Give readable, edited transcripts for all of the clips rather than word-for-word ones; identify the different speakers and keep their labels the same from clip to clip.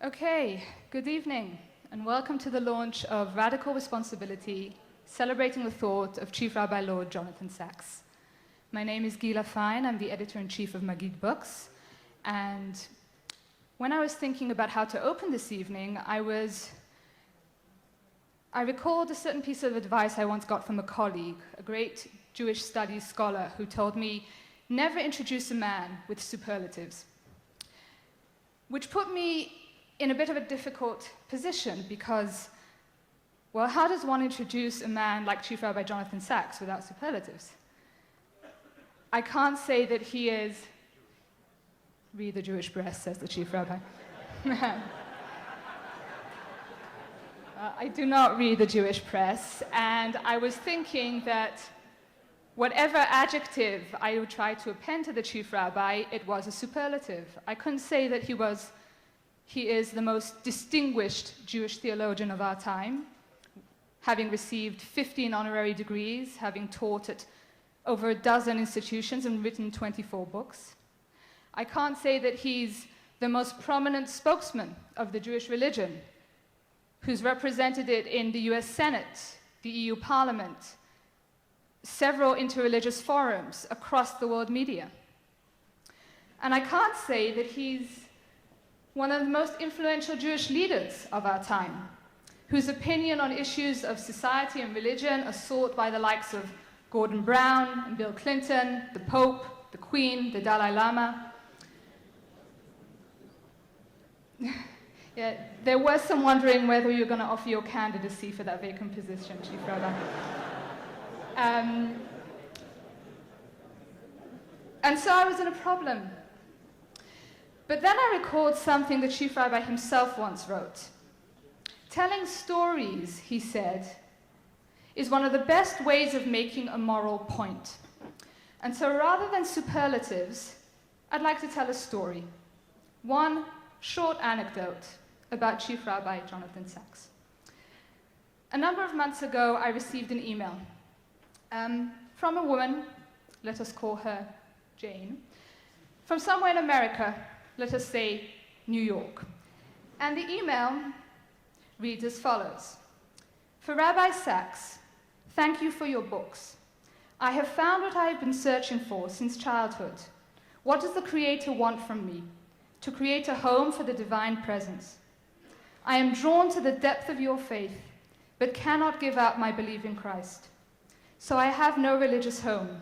Speaker 1: Okay, good evening, and welcome to the launch of Radical Responsibility, celebrating the thought of Chief Rabbi Lord Jonathan Sacks. My name is Gila. I'm the editor-in-chief of Maggid books, and when I was thinking about how to open this evening, I recalled a certain piece of advice I once got from a colleague, a great Jewish studies scholar, who told me, never introduce a man with superlatives, which put me in a bit of a difficult position because, well, how does one introduce a man like Chief Rabbi Jonathan Sacks without superlatives? I can't say that he is, read the Jewish press, says the Chief Rabbi. I do not read the Jewish press, and I was thinking that whatever adjective I would try to append to the Chief Rabbi, it was a superlative. I couldn't say that he is the most distinguished Jewish theologian of our time, having received 15 honorary degrees, having taught at over a dozen institutions and written 24 books. I can't say that he's the most prominent spokesman of the Jewish religion, who's represented it in the US Senate, the EU Parliament, several interreligious forums across the world media. And I can't say that he's one of the most influential Jewish leaders of our time, whose opinion on issues of society and religion are sought by the likes of Gordon Brown and Bill Clinton, the Pope, the Queen, the Dalai Lama. Yeah, there was some wondering whether you're going to offer your candidacy for that vacant position, Chief Rabbi. And so I was in a problem. But then I recalled something the Chief Rabbi himself once wrote. Telling stories, he said, is one of the best ways of making a moral point. And so rather than superlatives, I'd like to tell a story. One short anecdote about Chief Rabbi Jonathan Sacks. A number of months ago, I received an email from a woman, let us call her Jane, from somewhere in America, let us say New York. And the email reads as follows. For Rabbi Sacks, thank you for your books. I have found what I have been searching for since childhood. What does the Creator want from me? To create a home for the divine presence. I am drawn to the depth of your faith, but cannot give up my belief in Christ. So I have no religious home.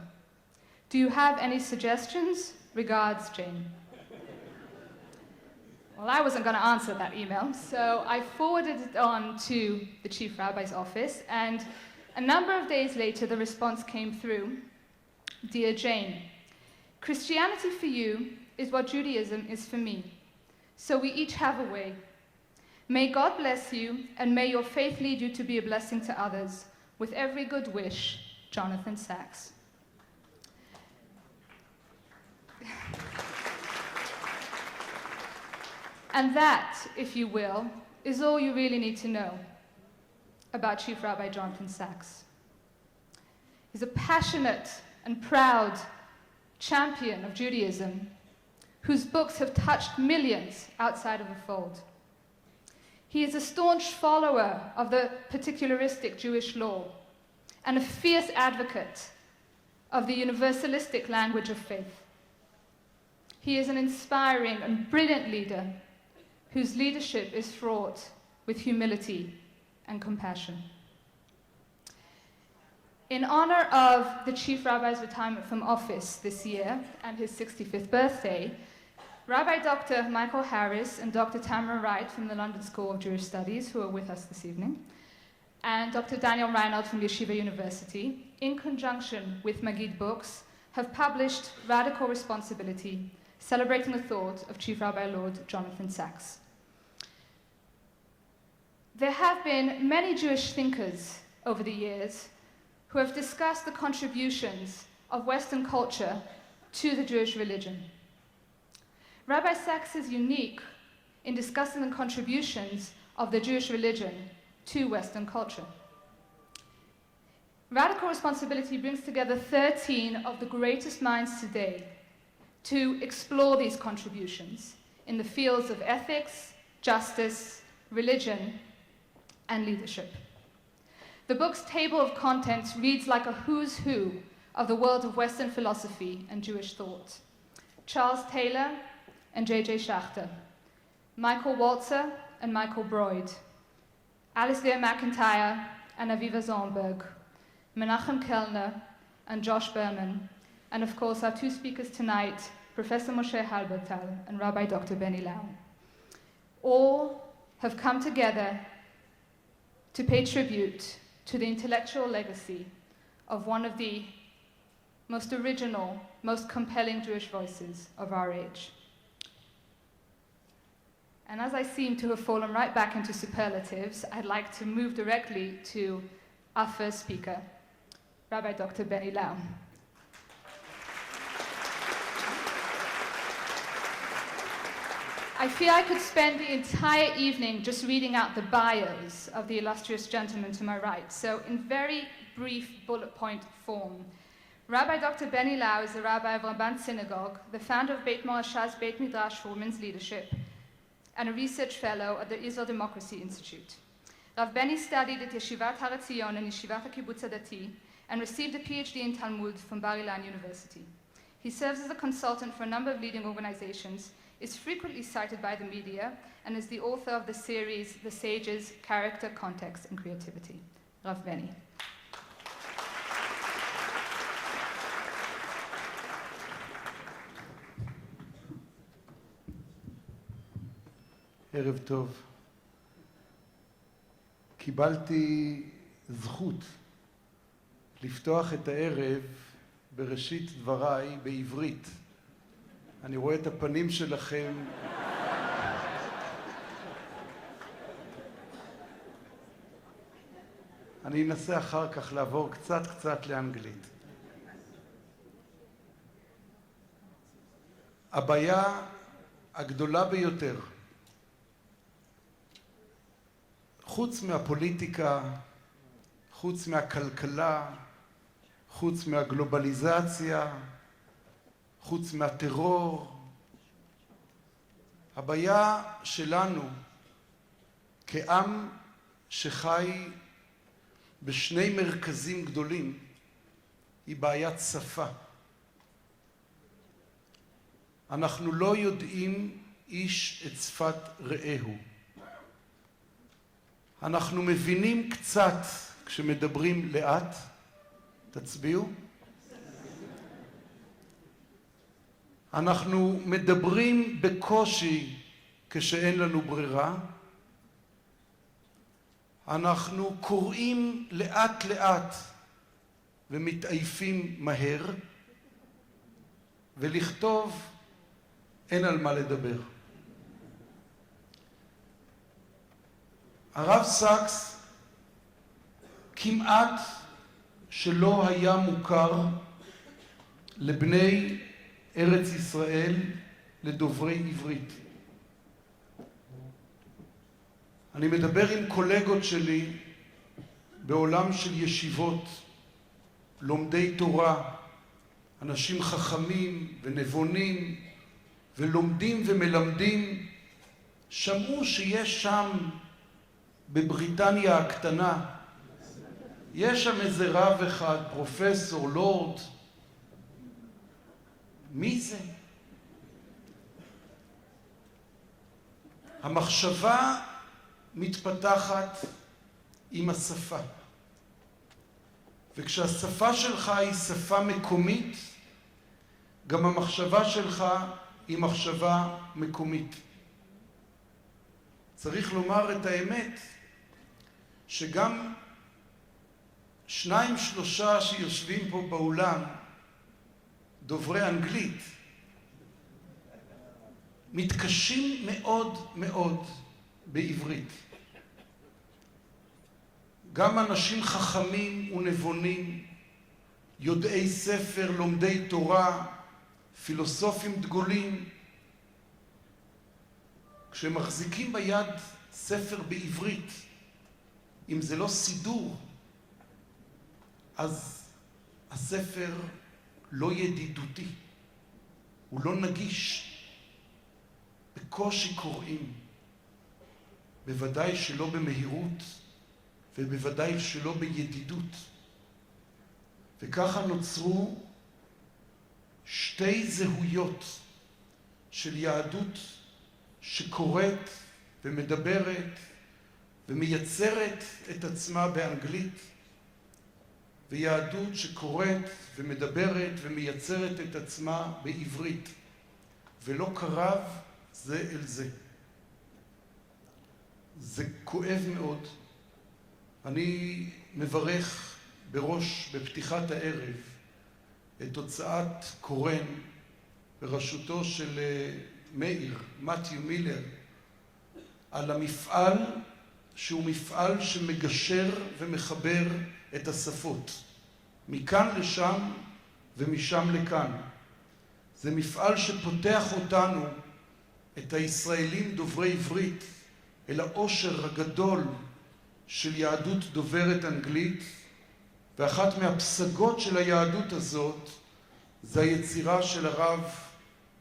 Speaker 1: Do you have any suggestions? Regards, Jane. Well, I wasn't going to answer that email, so I forwarded it on to the Chief Rabbi's office, and a number of days later, the response came through. Dear Jane, Christianity for you is what Judaism is for me, so we each have a way. May God bless you, and may your faith lead you to be a blessing to others. With every good wish, Jonathan Sacks. And that, if you will, is all you really need to know about Chief Rabbi Jonathan Sacks. He's a passionate and proud champion of Judaism, whose books have touched millions outside of the fold. He is a staunch follower of the particularistic Jewish law and a fierce advocate of the universalistic language of faith. He is an inspiring and brilliant leader whose leadership is fraught with humility and compassion. In honor of the Chief Rabbi's retirement from office this year and his 65th birthday, Rabbi Dr. Michael Harris and Dr. Tamara Wright from the London School of Jewish Studies, who are with us this evening, and Dr. Daniel Reinhold from Yeshiva University, in conjunction with Maggid Books, have published Radical Responsibility, celebrating the thought of Chief Rabbi Lord Jonathan Sacks. There have been many Jewish thinkers over the years who have discussed the contributions of Western culture to the Jewish religion. Rabbi Sacks is unique in discussing the contributions of the Jewish religion to Western culture. Radical Responsibility brings together 13 of the greatest minds today to explore these contributions in the fields of ethics, justice, religion, and leadership. The book's table of contents reads like a who's who of the world of Western philosophy and Jewish thought. Charles Taylor and J.J. Schachter, Michael Walzer and Michael Broyd, Alasdair MacIntyre and Aviva Zornberg, Menachem Kellner and Josh Berman, and of course our two speakers tonight, Professor Moshe Halbertal and Rabbi Dr. Benny Lau. All have come together to pay tribute to the intellectual legacy of one of the most original, most compelling Jewish voices of our age. And as I seem to have fallen right back into superlatives, I'd like to move directly to our first speaker, Rabbi Dr. Benny Lau. I fear I could spend the entire evening just reading out the bios of the illustrious gentlemen to my right. So in very brief bullet point form, Rabbi Dr. Benny Lau is the rabbi of Ramban Synagogue, the founder of Beit Morashah's Beit Midrash for Women's Leadership, and a research fellow at the Israel Democracy Institute. Rav Benny studied at Yeshivat Har Etzion and Yeshivat HaKibbutz Hadati and received a PhD in Talmud from Bar Ilan University. He serves as a consultant for a number of leading organizations, is frequently cited by the media, and is the author of the series The Sages, Character, Context, and Creativity. Rav Benny.
Speaker 2: ערב טוב. קיבלתי זכות לפתוח את הערב בראשית דבריי בעברית. אני רואה את הפנים שלכם. אני אנסה אחר כך לעבור קצת לאנגלית. הבעיה הגדולה ביותר, חוץ מהפוליטיקה, חוץ מהכלכלה, חוץ מהגלובליזציה, חוץ מהטרור, הבעיה שלנו כעם שחי בשני מרכזים גדולים היא בעיית שפה. אנחנו לא יודעים איש את שפת רעהו. אנחנו מבינים קצת כשמדברים לאט. תצביעו. אנחנו מדברים בקושי כשאין לנו ברירה. אנחנו קוראים לאט ומתעייפים מהר, ולכתוב אין על מה לדבר. הרב סאקס כמעט שלא היה מוכר לבני ארץ ישראל, לדוברי עברית. אני מדבר עם קולגות שלי בעולם של ישיבות, לומדי תורה, אנשים חכמים ונבונים ולומדים ומלמדים, שמעו שיש שם בבריטניה הקטנה, יש שם איזה רב אחד, פרופסור, לורד. מי זה? המחשבה מתפתחת עם השפה. וכשהשפה שלך היא שפה מקומית, גם המחשבה שלך היא מחשבה מקומית. צריך לומר את האמת, שגם 2-3 שיושבים פה באולם, דוברי אנגלית, מתקשים מאוד בעברית. גם אנשים חכמים ונבונים, יודעי ספר, לומדי תורה, פילוסופים דגולים, כשמחזיקים ביד ספר בעברית, אם זה לא סידור, אז הספר לא ידידותי, הוא לא נגיש, בקושי קוראים. בוודאי שלא במהירות, ובוודאי שלא בידידות. וככה נוצרו שתי זהויות של יהדות שקוראת ומדברת ומייצרת את עצמה באנגלית, ויהדות שקוראת ומדברת ומייצרת את עצמה בעברית, ולא קרב זה אל זה. זה כואב מאוד. אני מברך בפתיחת הערב את הוצאת קורן בראשותו של מתיו מילר על המפעל שהוא מפעל שמגשר ומחבר את השפות מכאן לשם ומשם לכאן. זה מפעל שפותח אותנו, את הישראלים דוברי עברית, אל העושר הגדול של יהדות דוברת אנגלית, ואחת מהפסגות של היהדות הזאת זה היצירה של הרב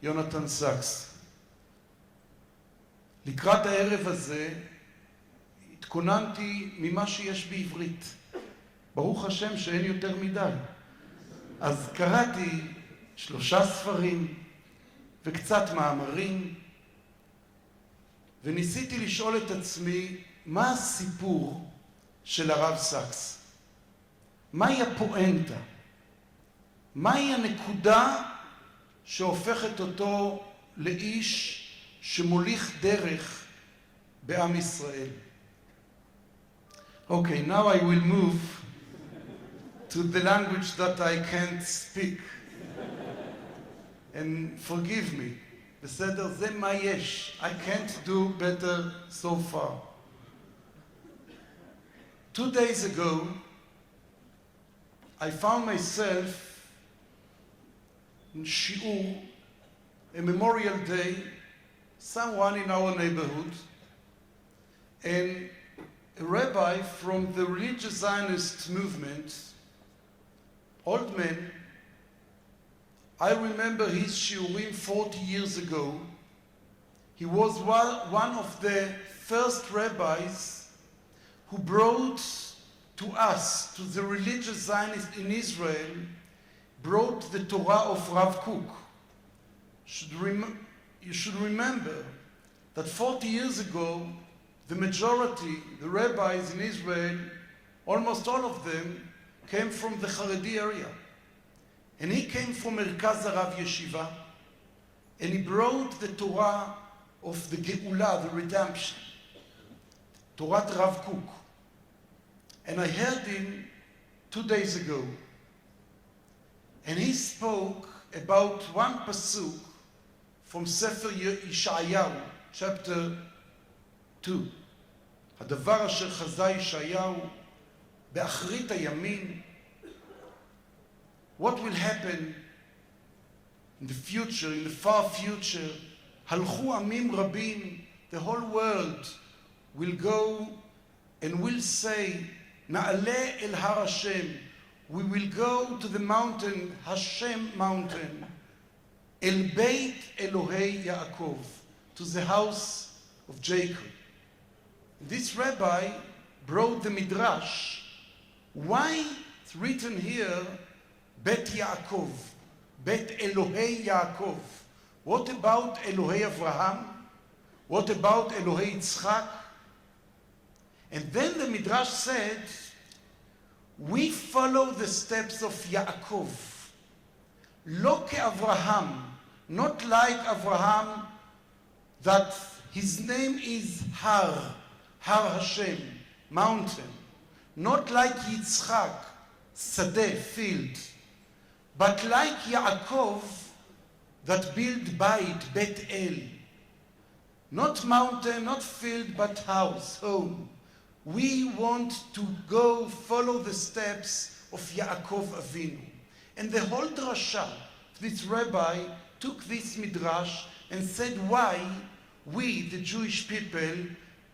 Speaker 2: יונתן סקס. לקראת הערב הזה התכוננתי ממה שיש בעברית. ברוך השם שאין יותר מדי. אז קראתי 3 ספרים וקצת מאמרים, וניסיתי לשאול את עצמי מה הסיפור של הרב סקס. מהי הפואנטה? מהי הנקודה שהופכת אותו לאיש שמוליך דרך בעם ישראל? Okay, now I will move to the language that I can't speak. And forgive me. בסדר? זה מה יש. I can't do better so far. 2 days ago, I found myself in Shi'ur, a Memorial Day, someone in our neighborhood, and a rabbi from the religious Zionist movement, old man. I remember his shiurim 40 years ago. He was one of the first rabbis who brought to us, to the religious Zionists in Israel, brought the Torah of Rav Kook. You should remember that 40 years ago, the majority, the rabbis in Israel, almost all of them, came from the Haredi area. And he came from Merkaz Harav Yeshiva, and he brought the Torah of the Gila, the redemption, Torah Rav Kook. And I heard him 2 days ago, and he spoke about one pasuk from Sefer Yeshayahu, chapter 2. הדבר אשר חזה ישעיהו באחרית הימים. What will happen in the future, in the far future? הלכו עמים רבים, the whole world will go and will say, נעלה אל הר השם. We will go to the mountain, Hashem mountain, אל בית אלוהי יעקב, to the house of Jacob. This rabbi brought the midrash. Why it's written here, Bet Yaakov, Bet Elohei Yaakov? What about Elohei Avraham? What about Elohei Yitzchak? And then the midrash said, we follow the steps of Yaakov. Lo ke'Avraham, not like Avraham, that his name is Har Hashem, mountain. Not like Yitzchak, Sadeh, field. But like Yaakov, that build Bait, Bet El. Not mountain, not field, but house, home. We want to go follow the steps of Yaakov Avinu. And the whole drasha, this rabbi took this midrash and said why we, the Jewish people,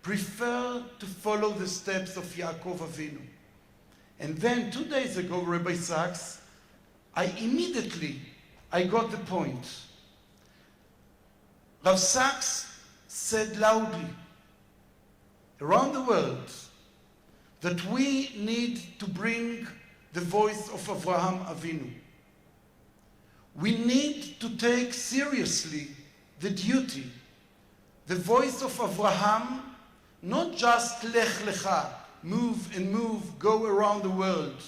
Speaker 2: prefer to follow the steps of Yaakov Avinu. And then 2 days ago, Rabbi Sachs, I got the point. Rav Sachs said loudly, around the world, that we need to bring the voice of Avraham Avinu. We need to take seriously the duty, the voice of Avraham, not just lech lecha, move and move, go around the world.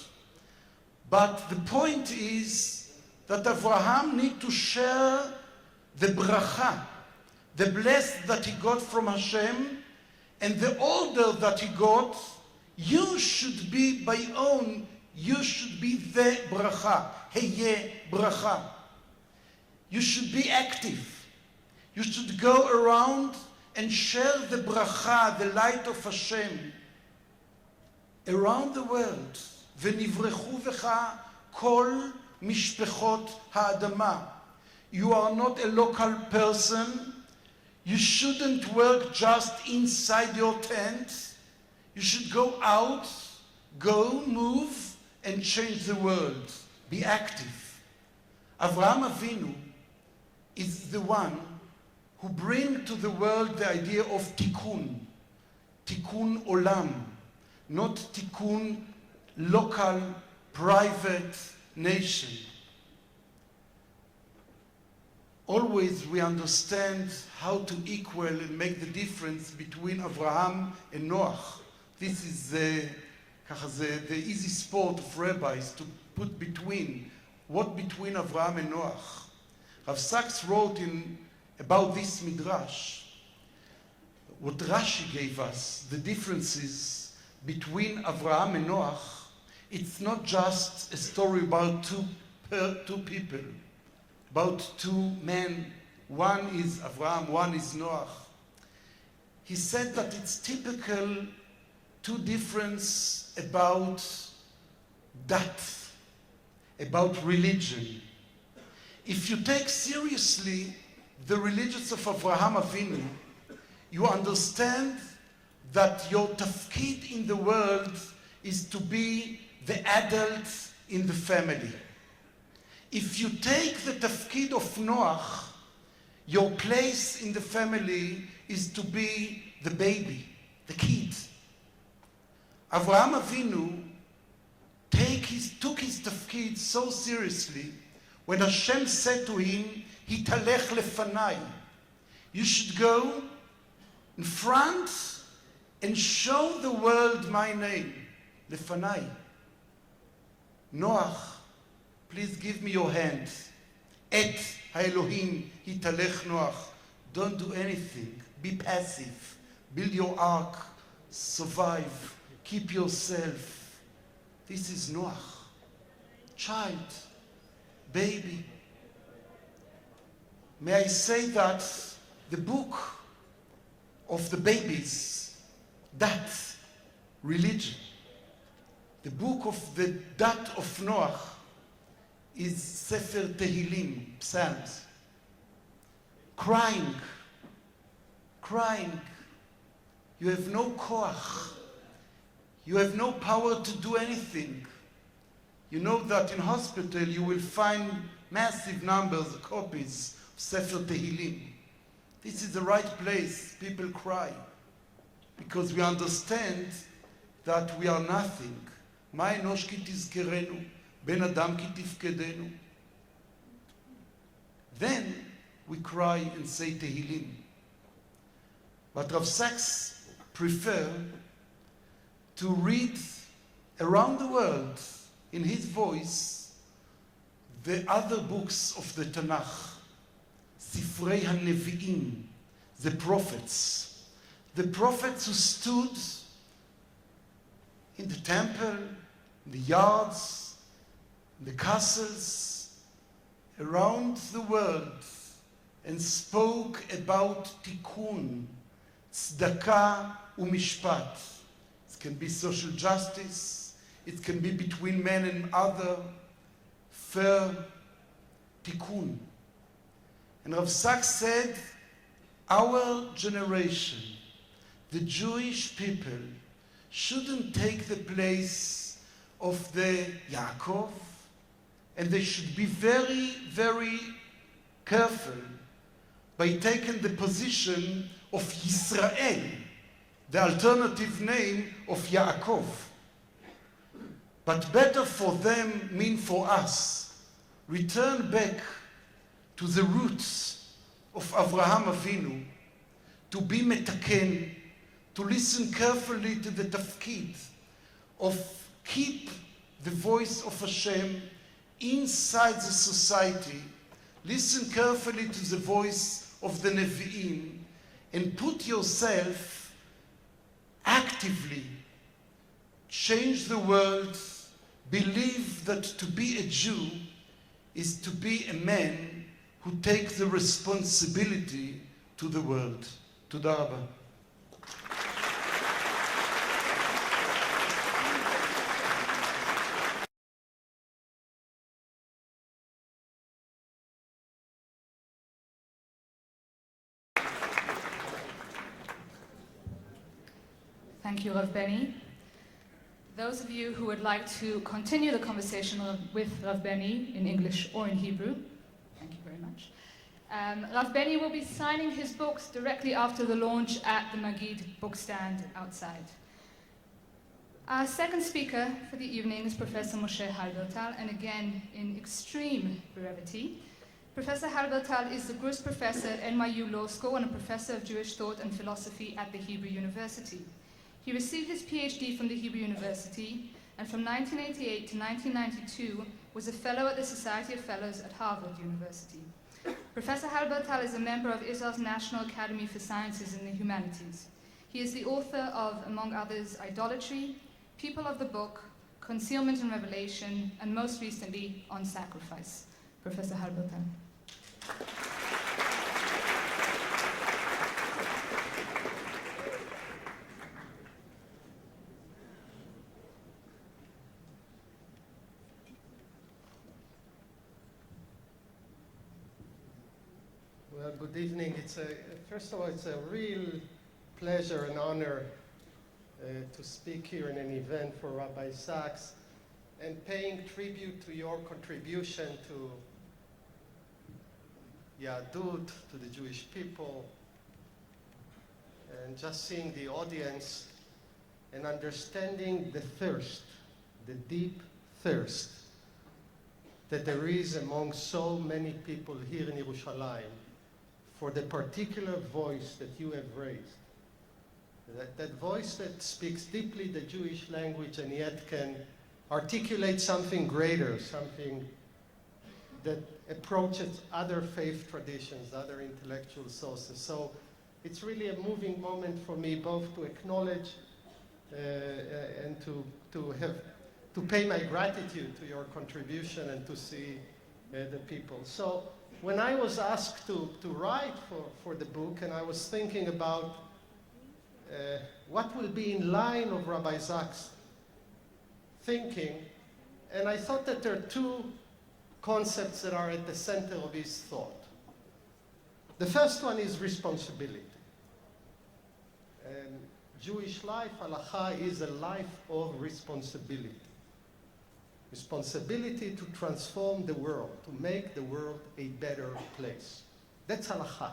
Speaker 2: But the point is that Avraham needs to share the bracha, the bless that he got from Hashem, and the order that he got. You should be by own, you should be the bracha, heye bracha. You should be active. You should go around and share the bracha, the light of Hashem, around the world. ונברכו בך כל משפחות האדמה. You are not a local person. You shouldn't work just inside your tent. You should go out, go, move, and change the world. Be active. Avraham Avinu is the one who brings to the world the idea of tikkun. Tikkun olam, not tikkun local, private nation. Always we understand how to equal and make the difference between Avraham and Noach. This is the easy sport of rabbis to put between. What between Avraham and Noach? Rav Sachs wrote about this midrash, what Rashi gave us, the differences between Avraham and Noach. It's not just a story about two people, about two men. One is Avraham, one is Noach. He said that it's typical two differences about dat, about religion. If you take seriously the religions of Avraham Avinu, you understand that your tafkid in the world is to be the adult in the family. If you take the tafkid of Noach, your place in the family is to be the baby, the kid. Avraham Avinu took his tafkid so seriously when Hashem said to him, Hitalech lefanai, you should go in front and show the world my name, lefanai. Noach, please give me your hand. Et haElohim hitalech Noach. Don't do anything. Be passive. Build your ark. Survive. Keep yourself. This is Noach. Child. Baby. May I say that the book of the babies, that religion, the book of the dat of Noach is Sefer Tehillim, Psalms. Crying. You have no koach. You have no power to do anything. You know that in hospital you will find massive numbers of copies of Sefer Tehillim. This is the right place. People cry. Because we understand that we are nothing. מה אנוש כי תזכרנו, בן אדם כי תפקדנו. Then we cry and say Tehillim. But Rav Sachs prefer to read around the world in his voice the other books of the Tanakh, Sifrei HaNevi'im, the prophets who stood in the temple, in the yards, in the castles, around the world, and spoke about tikkun, tzedakah umishpat. It can be social justice, it can be between men and other, fair tikkun. And Rav Sachs said, our generation, the Jewish people, shouldn't take the place of the Yaakov, and they should be very, very careful by taking the position of Yisrael, the alternative name of Yaakov. But better for them mean for us. Return back to the roots of Avraham Avinu, to be metaken, to listen carefully to the tafkid of keep the voice of Hashem inside the society, listen carefully to the voice of the Nevi'im, and put yourself actively, change the world, believe that to be a Jew is to be a man who takes the responsibility to the world. Toda Rabba.
Speaker 1: Thank you, Rav Benny. Those of you who would like to continue the conversation with Rav Benny in English or in Hebrew, thank you very much. Rav Benny will be signing his books directly after the launch at the Maggid bookstand outside. Our second speaker for the evening is Professor Moshe Halbertal, and again, in extreme brevity. Professor Halbertal is the Gruss Professor at NYU Law School and a Professor of Jewish Thought and Philosophy at the Hebrew University. He received his PhD from the Hebrew University, and from 1988 to 1992 was a Fellow at the Society of Fellows at Harvard University. Professor Halbertal is a member of Israel's National Academy for Sciences and the Humanities. He is the author of, among others, Idolatry, People of the Book, Concealment and Revelation, and most recently, On Sacrifice. Professor Halbertal.
Speaker 3: Well, good evening. First of all, it's a real pleasure and honor to speak here in an event for Rabbi Sachs and paying tribute to your contribution to Yahadut, to the Jewish people, and just seeing the audience and understanding the thirst, the deep thirst that there is among so many people here in Yerushalayim for the particular voice that you have raised. That voice that speaks deeply the Jewish language and yet can articulate something greater, something that approaches other faith traditions, other intellectual sources. So it's really a moving moment for me both to acknowledge and to pay my gratitude to your contribution and to see the people. So when I was asked to write for the book, and I was thinking about what will be in line of Rabbi Sachs' thinking, and I thought that there are two concepts that are at the center of his thought. The first one is responsibility. Jewish life, halacha, is a life of responsibility. Responsibility to transform the world, to make the world a better place. That's halacha.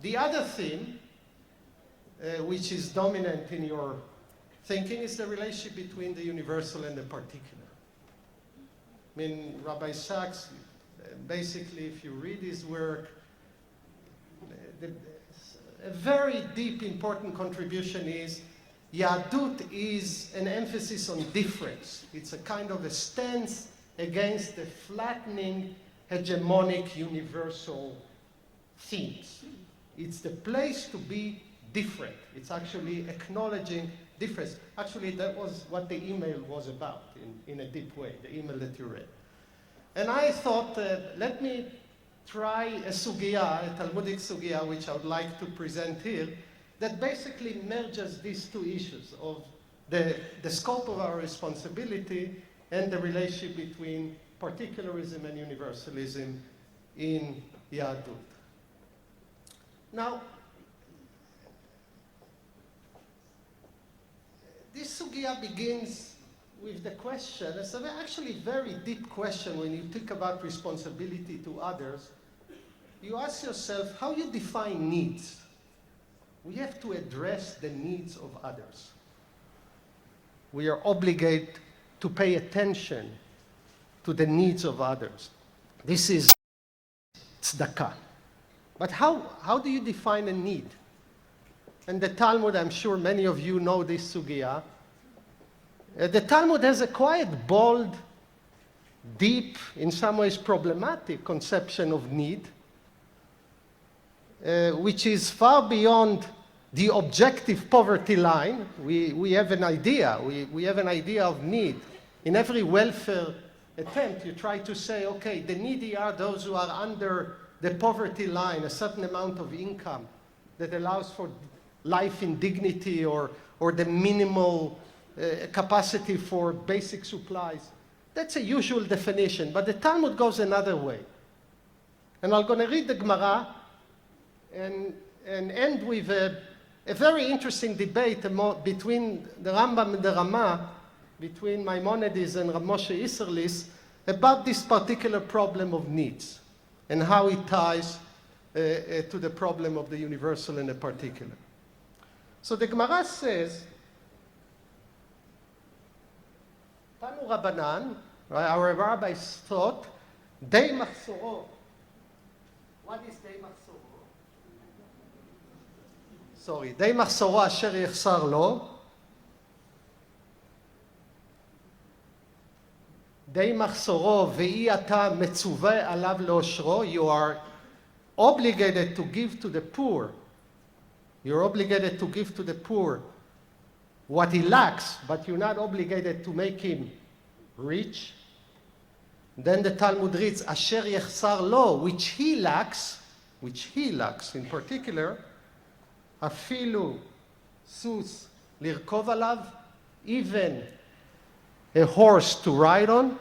Speaker 3: The other theme, which is dominant in your thinking, is the relationship between the universal and the particular. I mean, Rabbi Sachs, basically, if you read his work, a very deep, important contribution is Yahadut is an emphasis on difference. It's a kind of a stance against the flattening, hegemonic, universal themes. It's the place to be different. It's actually acknowledging difference. Actually, that was what the email was about in a deep way, the email that you read. And I thought, let me try a sugya, a Talmudic sugya, which I would like to present here, that basically merges these two issues of the scope of our responsibility and the relationship between particularism and universalism in Yahadut. Now, this sugya begins with the question, it's an actually very deep question when you think about responsibility to others. You ask yourself how you define needs. we have to address the needs of others. We are obligated to pay attention to the needs of others. This is tzedakah. But how do you define a need? And the Talmud, I'm sure many of you know this sugya. The Talmud has a quite bold, deep, in some ways problematic conception of need, which is far beyond the objective poverty line. We have an idea. We have an idea of need. In every welfare attempt, you try to say, okay, the needy are those who are under the poverty line, a certain amount of income that allows for life in dignity or the minimal capacity for basic supplies. That's a usual definition, but the Talmud goes another way. And I'm going to read the Gemara and end with a very interesting debate between the Rambam and the Ramah, between Maimonides and Rav Moshe Isserlis, about this particular problem of needs and how it ties to the problem of the universal and the particular. So the Gemara says, Tanu Rabbanan, our rabbis thought, Dei Machsoro. What is Dei Machsoro? Sorry, Dei Machsoro asher yechsar lo. Dei Machsoro ve'i ata metzuveh alav leoshro. You are obligated to give to the poor. You're obligated to give to the poor what he lacks, but you're not obligated to make him rich. Then the Talmud reads, Asher yechsar lo, which he lacks in particular, afilu sus lirkov alav, even a horse to ride on,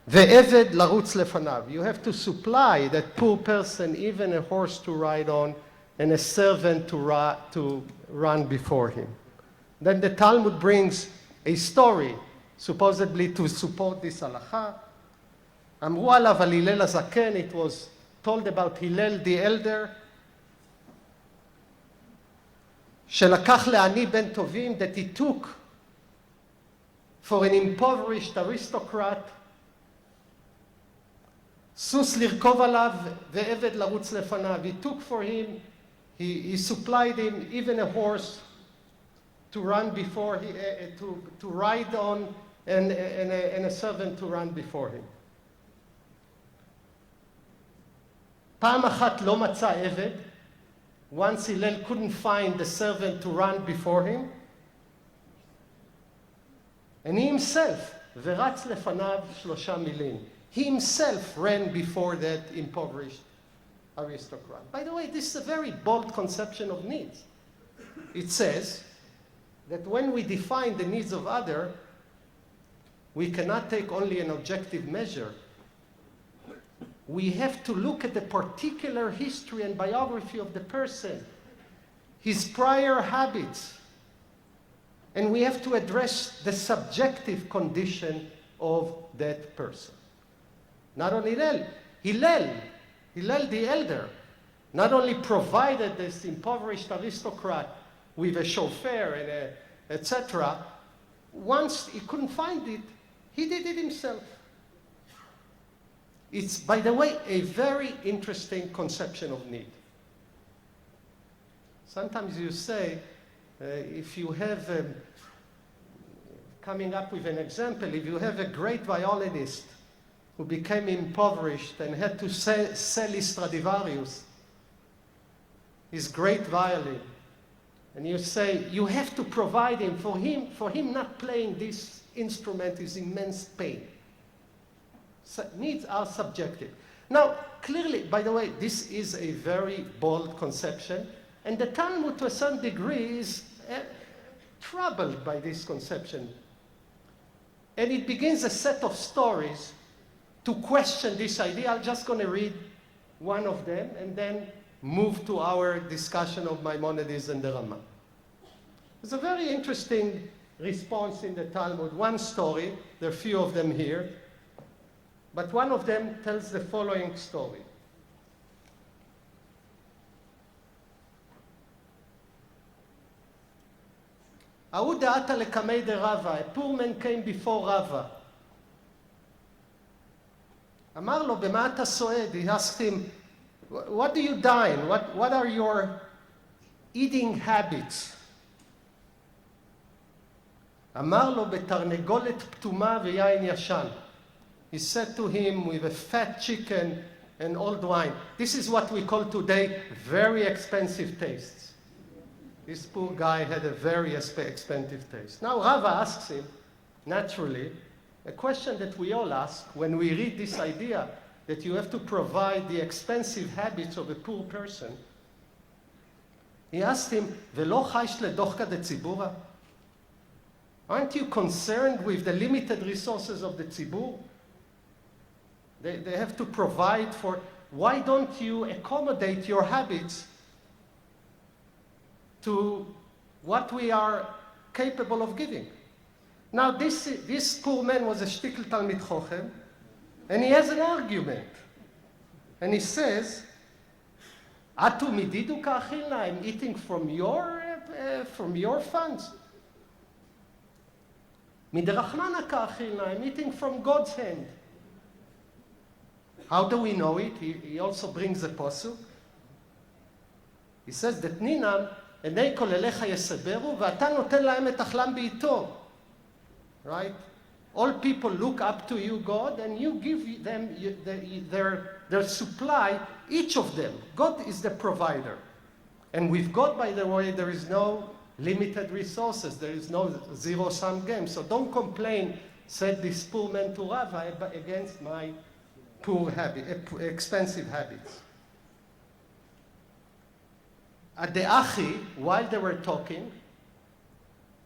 Speaker 3: ve'eved larutz lefanav. You have to supply that poor person even a horse to ride on and a servant to run before him. Then the Talmud brings a story, supposedly to support this halacha. Amru alav al Hillel hazaken, it was told about Hillel the elder, שלקח לעני בן טובים, that he took for an impoverished aristocrat, סוס לרכוב עליו ועבד לרוץ לפניו. He took for him, he supplied him even a horse to run before, to ride on, and a servant to run before him. פעם אחת לא מצא עבד. Once Hillel couldn't find the servant to run before him, and he himself, ורץ לפניו 3 מילים. He himself ran before that impoverished aristocrat. By the way, this is a very bold conception of needs. It says that when we define the needs of others, we cannot take only an objective measure. We have to look at the particular history and biography of the person, his prior habits, and we have to address the subjective condition of that person. Not only Hillel the elder, not only provided this impoverished aristocrat with a chauffeur and etc. Once he couldn't find it, he did it himself. It's, by the way, a very interesting conception of need. Sometimes you say, if you have, coming up with an example, if you have a great violinist who became impoverished and had to sell his Stradivarius, his great violin, and you say, you have to provide him, for him not playing this instrument is immense pain. So needs are subjective. Now, clearly, by the way, this is a very bold conception, and the Talmud, to a certain degree, is troubled by this conception. And it begins a set of stories to question this idea. I'm just going to read one of them and then move to our discussion of Maimonides and the Ramah. There's a very interesting response in the Talmud. One story, there are a few of them here, but one of them tells the following story. ההוא דעתה לקמי דרבה, a poor man came before רבה. אמר לו, במה אתה סועד? He asked him, what do you dine? What are your eating habits? אמר לו, בתרנגולת פתומה ויין ישן. He said to him, with a fat chicken and old wine. This is what we call today very expensive tastes. This poor guy had a very expensive taste. Now Rava asks him, naturally, a question that we all ask when we read this idea that you have to provide the expensive habits of a poor person. He asked him, "Velo chaysh ledochka de tzibura?" Aren't you concerned with the limited resources of the tzibur? They have to provide for. Why don't you accommodate your habits to what we are capable of giving? Now, this poor man was a shtikl Talmid Chochem, and he has an argument. And he says, Atu mididu ka'achilna, I'm eating from your funds. Miderachmana ka'achilna, I'm eating from God's hand. How do we know it? He also brings a posuk. He says that Ninam, enei kolelecha yeseberu, ve'ata noten lahem et achlam b'ito. Right? All people look up to you, God, and you give them their supply, each of them. God is the provider. And with God, by the way, there is no limited resources. There is no zero-sum game. So don't complain, said this poor man to Rava, against my poor expensive habits. At the Achi, while they were talking,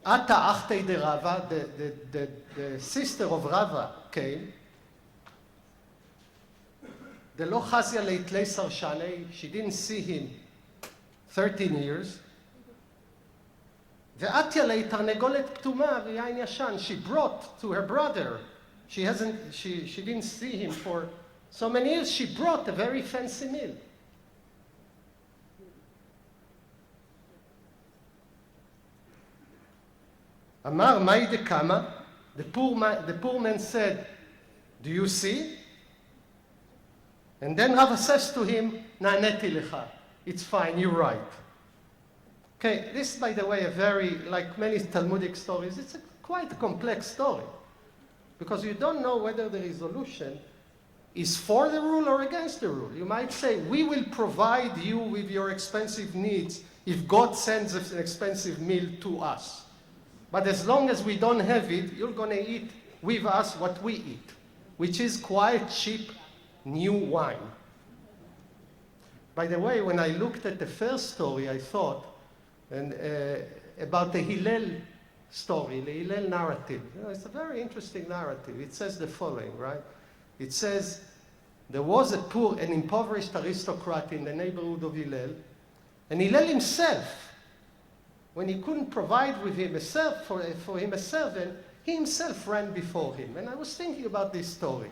Speaker 3: Ata Achtei de Rava, the sister of Rava, came. The Lo Chazia Leitlei Sarshanei, she didn't see him 13 years. Ve'atya Lei Tarnegolet Ptuma v'yain yashan, she brought to her brother. She didn't see him for so many years. She brought a very fancy meal. Amar mai dekama, the poor man said, do you see? And then Rava says to him, na'aneti lecha, it's fine, you're right. Okay, this, by the way, a very, like many Talmudic stories, it's quite a complex story. Because you don't know whether the resolution is for the rule or against the rule. You might say, we will provide you with your expensive needs if God sends an expensive meal to us. But as long as we don't have it, you're going to eat with us what we eat, which is quite cheap new wine. By the way, when I looked at the first story, I thought about the Hillel story, the Hillel narrative. It's a very interesting narrative. It says the following, right? It says, there was an impoverished aristocrat in the neighborhood of Hillel, and Hillel himself, when he couldn't provide with him for him a servant, he himself ran before him. And I was thinking about this story.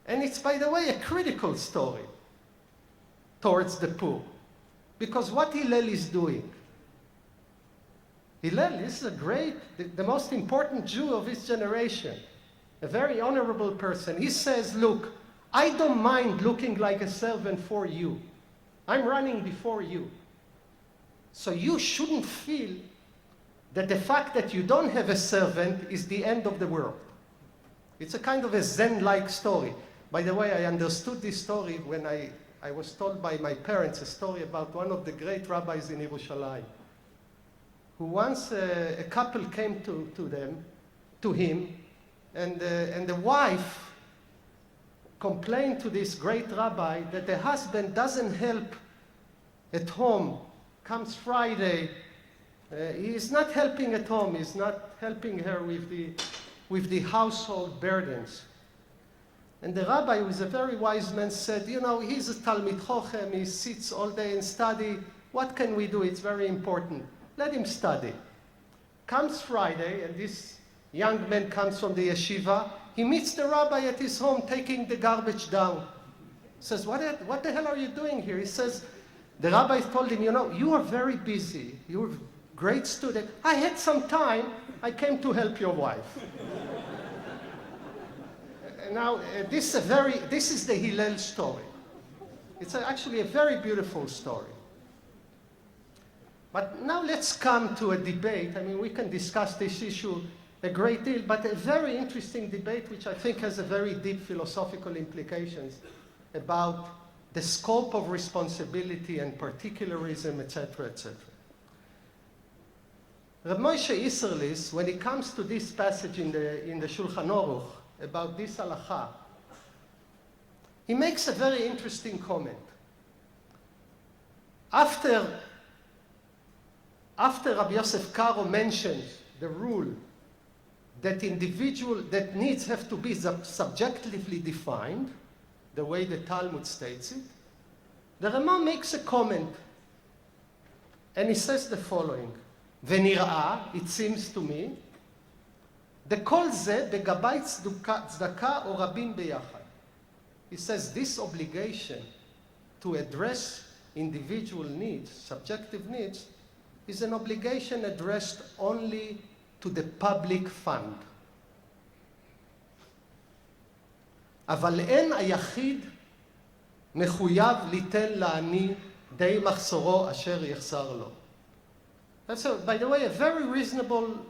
Speaker 3: And it's, by the way, a critical story towards the poor. Because what Hillel is doing, Hillel is the most important Jew of his generation, a very honorable person. He says, look, I don't mind looking like a servant for you. I'm running before you. So you shouldn't feel that the fact that you don't have a servant is the end of the world. It's a kind of a Zen-like story. By the way, I understood this story when I was told by my parents a story about one of the great rabbis in Yerushalayim, who once a couple came to him, and the wife complained to this great rabbi that the husband doesn't help at home. Comes Friday, he is not helping at home. He's not helping her with the household burdens. And the rabbi, who is a very wise man, said, you know, he's a Talmid Chochem. He sits all day and study. What can we do? It's very important. Let him study. Comes Friday, and this young man comes from the yeshiva. He meets the rabbi at his home taking the garbage down. Says, what the hell are you doing here? He says, the rabbi told him, you know, you are very busy. You're great student. I had some time. I came to help your wife. Now, this is the Hillel story. It's actually a very beautiful story. But now let's come to a debate. I mean, we can discuss this issue a great deal, but a very interesting debate which I think has a very deep philosophical implications about the scope of responsibility and particularism, etc., etc. Rav Moshe Isserlis, when it comes to this passage in the Shulchan Aruch about this halacha, he makes a very interesting comment. After Rabbi Yosef Karo mentions the rule that needs have to be subjectively defined, the way the Talmud states it, the Rama makes a comment, and he says the following: "V'nir'a, it seems to me, דכל זה בגבי צדקה או רבים ביחד." He says this obligation to address individual needs, subjective needs, is an obligation addressed only to the public fund. אבל אין היחיד מחויב ליתן לעני די מחסורו אשר יחסר לו. That's, by the way, a very reasonable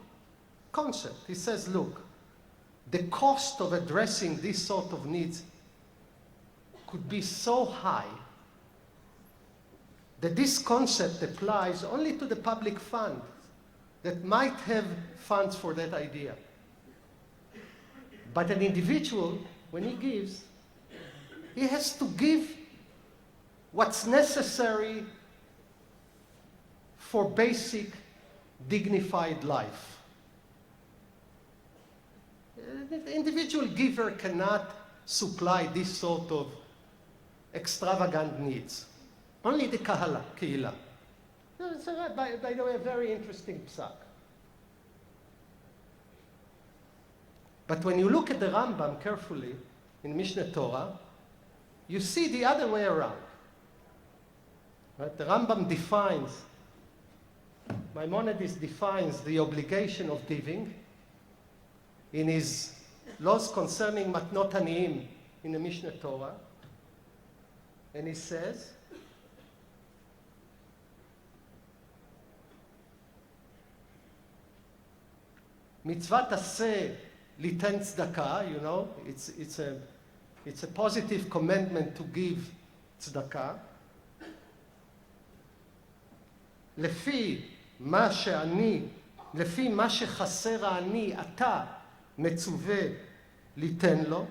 Speaker 3: concept. He says, look, the cost of addressing this sort of needs could be so high that this concept applies only to the public fund that might have funds for that idea. But an individual, when he gives, he has to give what's necessary for basic, dignified life. The individual giver cannot supply this sort of extravagant needs. Only the Kehila. It's by the way, a very interesting psak. But when you look at the Ramban carefully in Mishneh Torah, you see the other way around. Right? The Rambam defines, Maimonides defines the obligation of giving in his laws concerning matnot aniyim in the Mishneh Torah, and he says, mitzvat aseh liten tzedakah, you know, it's a positive commandment to give tzedakah. לפי מה שחסר העני אתה מצווה ליתן לו,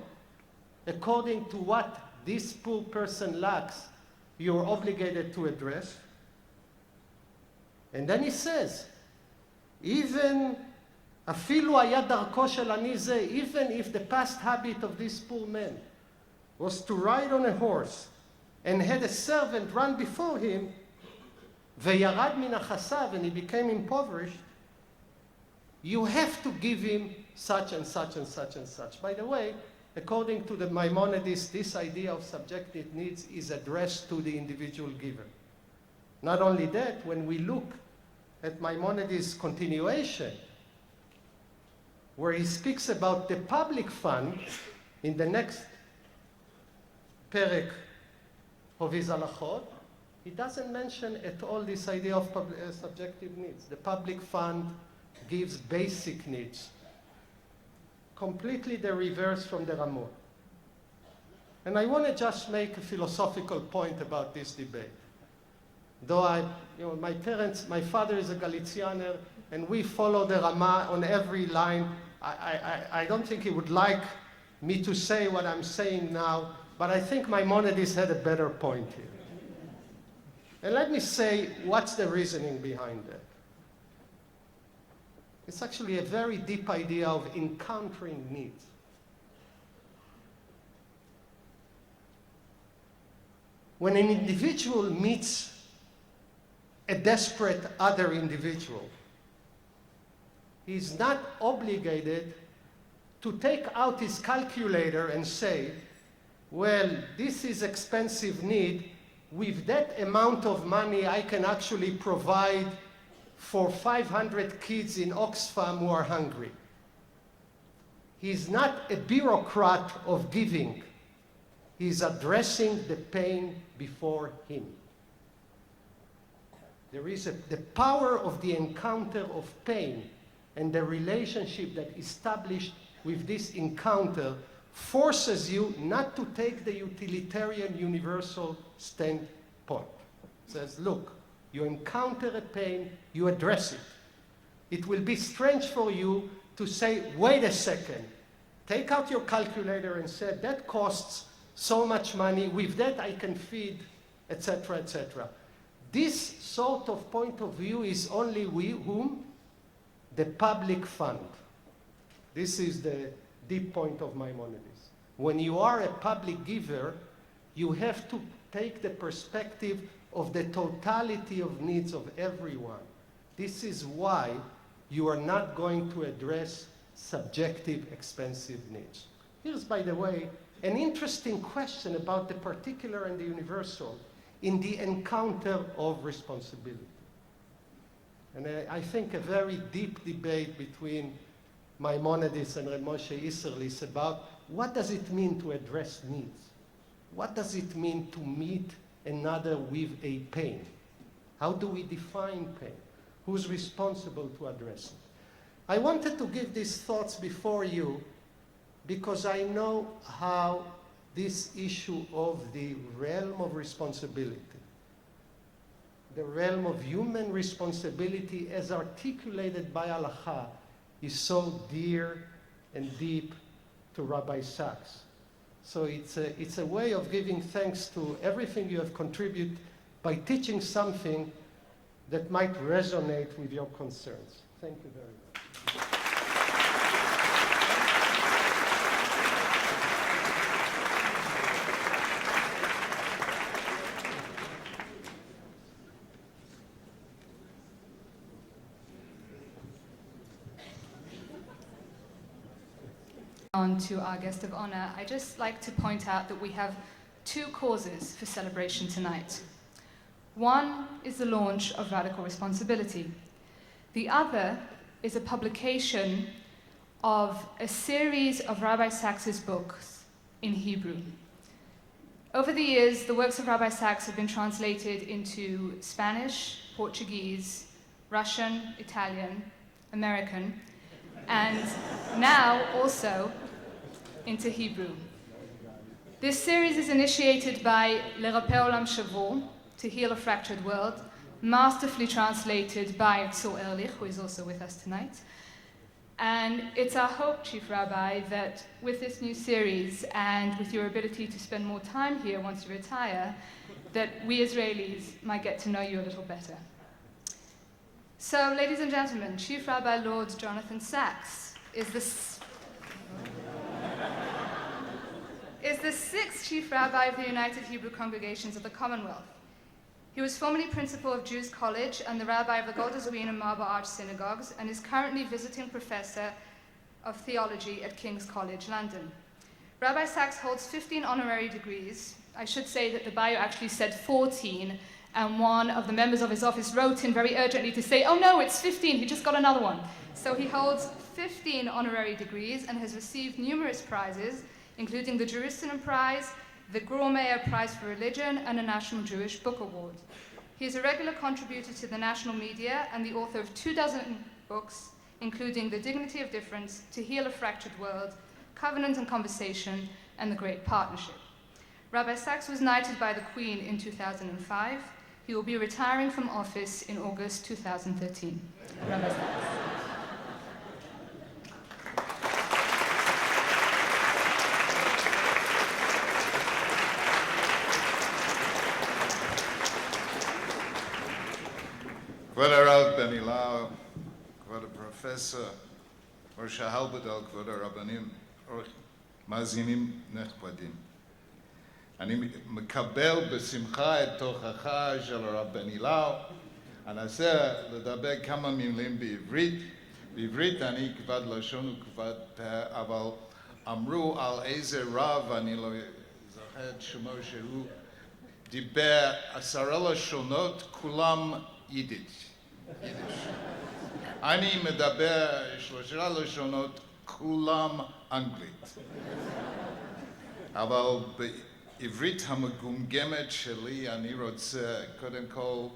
Speaker 3: according to what this poor person lacks, you're obligated to address. And then he says, even אפילו היה דרכו של עני זה, even if the past habit of this poor man was to ride on a horse and had a servant run before him, וירד מן החסה, and he became impoverished, you have to give him such and such and such and such. By the way, according to the Maimonides, this idea of subjective needs is addressed to the individual giver. Not only that, when we look at Maimonides' continuation, where he speaks about the public fund in the next perek of his halachot, he doesn't mention at all this idea of subjective needs. The public fund gives basic needs. Completely the reverse from the Ramon. And I want to just make a philosophical point about this debate. Though my father is a Galicianer, and we follow the Rama on every line, I don't think he would like me to say what I'm saying now, but I think Maimonides had a better point here. And let me say what's the reasoning behind that. It's actually a very deep idea of encountering needs. When an individual meets a desperate other individual, he's not obligated to take out his calculator and say, well, this is expensive need. With that amount of money, I can actually provide for 500 kids in Oxfam who are hungry. He's not a bureaucrat of giving. He's addressing the pain before him. There is the power of the encounter of pain, and the relationship that established with this encounter forces you not to take the utilitarian universal standpoint. It says, look, you encounter a pain, you address it. It will be strange for you to say, wait a second, take out your calculator and say, that costs so much money, with that I can feed, etc., etc. This sort of point of view is only whom? The public fund. This is the deep point of Maimonides. When you are a public giver, you have to take the perspective of the totality of needs of everyone. This is why you are not going to address subjective, expensive needs. Here's, by the way, an interesting question about the particular and the universal in the encounter of responsibility. And I think a very deep debate between Maimonides and Reb Moshe Isserlis about what does it mean to address needs? What does it mean to meet another with a pain? How do we define pain? Who's responsible to address it? I wanted to give these thoughts before you because I know how this issue of the realm of responsibility, the realm of human responsibility as articulated by Halakha, is so dear and deep to Rabbi Sachs. So it's a way of giving thanks to everything you have contributed by teaching something that might resonate with your concerns. Thank you very much.
Speaker 1: On to our guest of honor, I just like to point out that we have two causes for celebration tonight. One is the launch of Radical Responsibility. The other is a publication of a series of Rabbi Sachs's books in Hebrew. Over the years, the works of Rabbi Sachs have been translated into Spanish, Portuguese, Russian, Italian, American, and now also into Hebrew. This series is initiated by Le Rapé Olam Shavu, To Heal a Fractured World, masterfully translated by Tzur Ehrlich, who is also with us tonight. And it's our hope, Chief Rabbi, that with this new series and with your ability to spend more time here once you retire, that we Israelis might get to know you a little better. So, ladies and gentlemen, Chief Rabbi Lord Jonathan Sachs is the sixth Chief Rabbi of the United Hebrew Congregations of the Commonwealth. He was formerly principal of Jews College and the rabbi of the Golders Green and Marble Arch synagogues, and is currently visiting professor of theology at King's College, London. Rabbi Sachs holds 15 honorary degrees. I should say that the bio actually said 14, and one of the members of his office wrote in very urgently to say, oh no, it's 15, he just got another one. So he holds 15 honorary degrees and has received numerous prizes, including the Jerusalem Prize, the Gromeyer Prize for Religion, and a National Jewish Book Award. He is a regular contributor to the national media and the author of 24 books, including The Dignity of Difference, To Heal a Fractured World, Covenant and Conversation, and The Great Partnership. Rabbi Sachs was knighted by the Queen in 2005. He will be retiring from office in August 2013. Rabbi Sachs.
Speaker 4: כבוד הרב בני לאו, כבוד הפרופסור, משה הלברטל, כבוד הרבנים, מאזינים נכבדים. אני מקבל בשמחה את תוכחה של הרב בני לאו. אנסה לדבר כמה מילים בעברית. בעברית אני כבד לשון וכבד פה, אבל אמרו על איזה רב, אני לא זוכר את שמו, שהוא דיבר 10 לשונות, כולם יידיש. יידיש. אני מדבר 3 לשונות, כולם אנגלית. אבל בעברית המגומגמת שלי אני רוצה קודם כל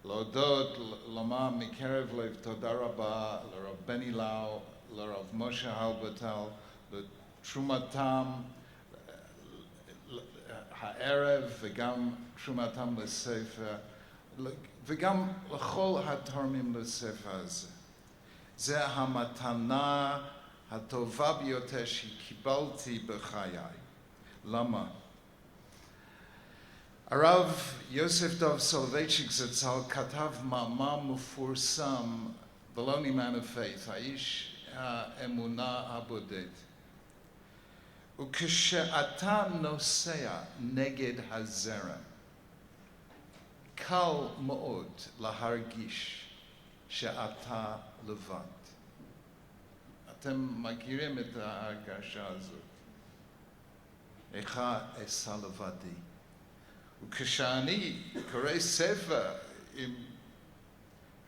Speaker 4: להודות, לומר מקרב לב תודה רבה לרב בני לאו, לרב משה הלברטל, לתרומתם הערב וגם תרומתם לספר, וגם לכל התורמים לספר הזה. זה המתנה הטובה ביותר שקיבלתי בחיי. למה? הרב יוסף דוב סולובייצ'יק זצ"ל כתב מאמר מפורסם ב-Lonely Man of Faith, האיש האמונה הבודד. וכשאתה נוסע נגד הזרם, קל מאוד להרגיש שאתה לבד. אתם מכירים את ההרגשה הזאת. איך אסע לבדי. וכשאני קורא ספר עם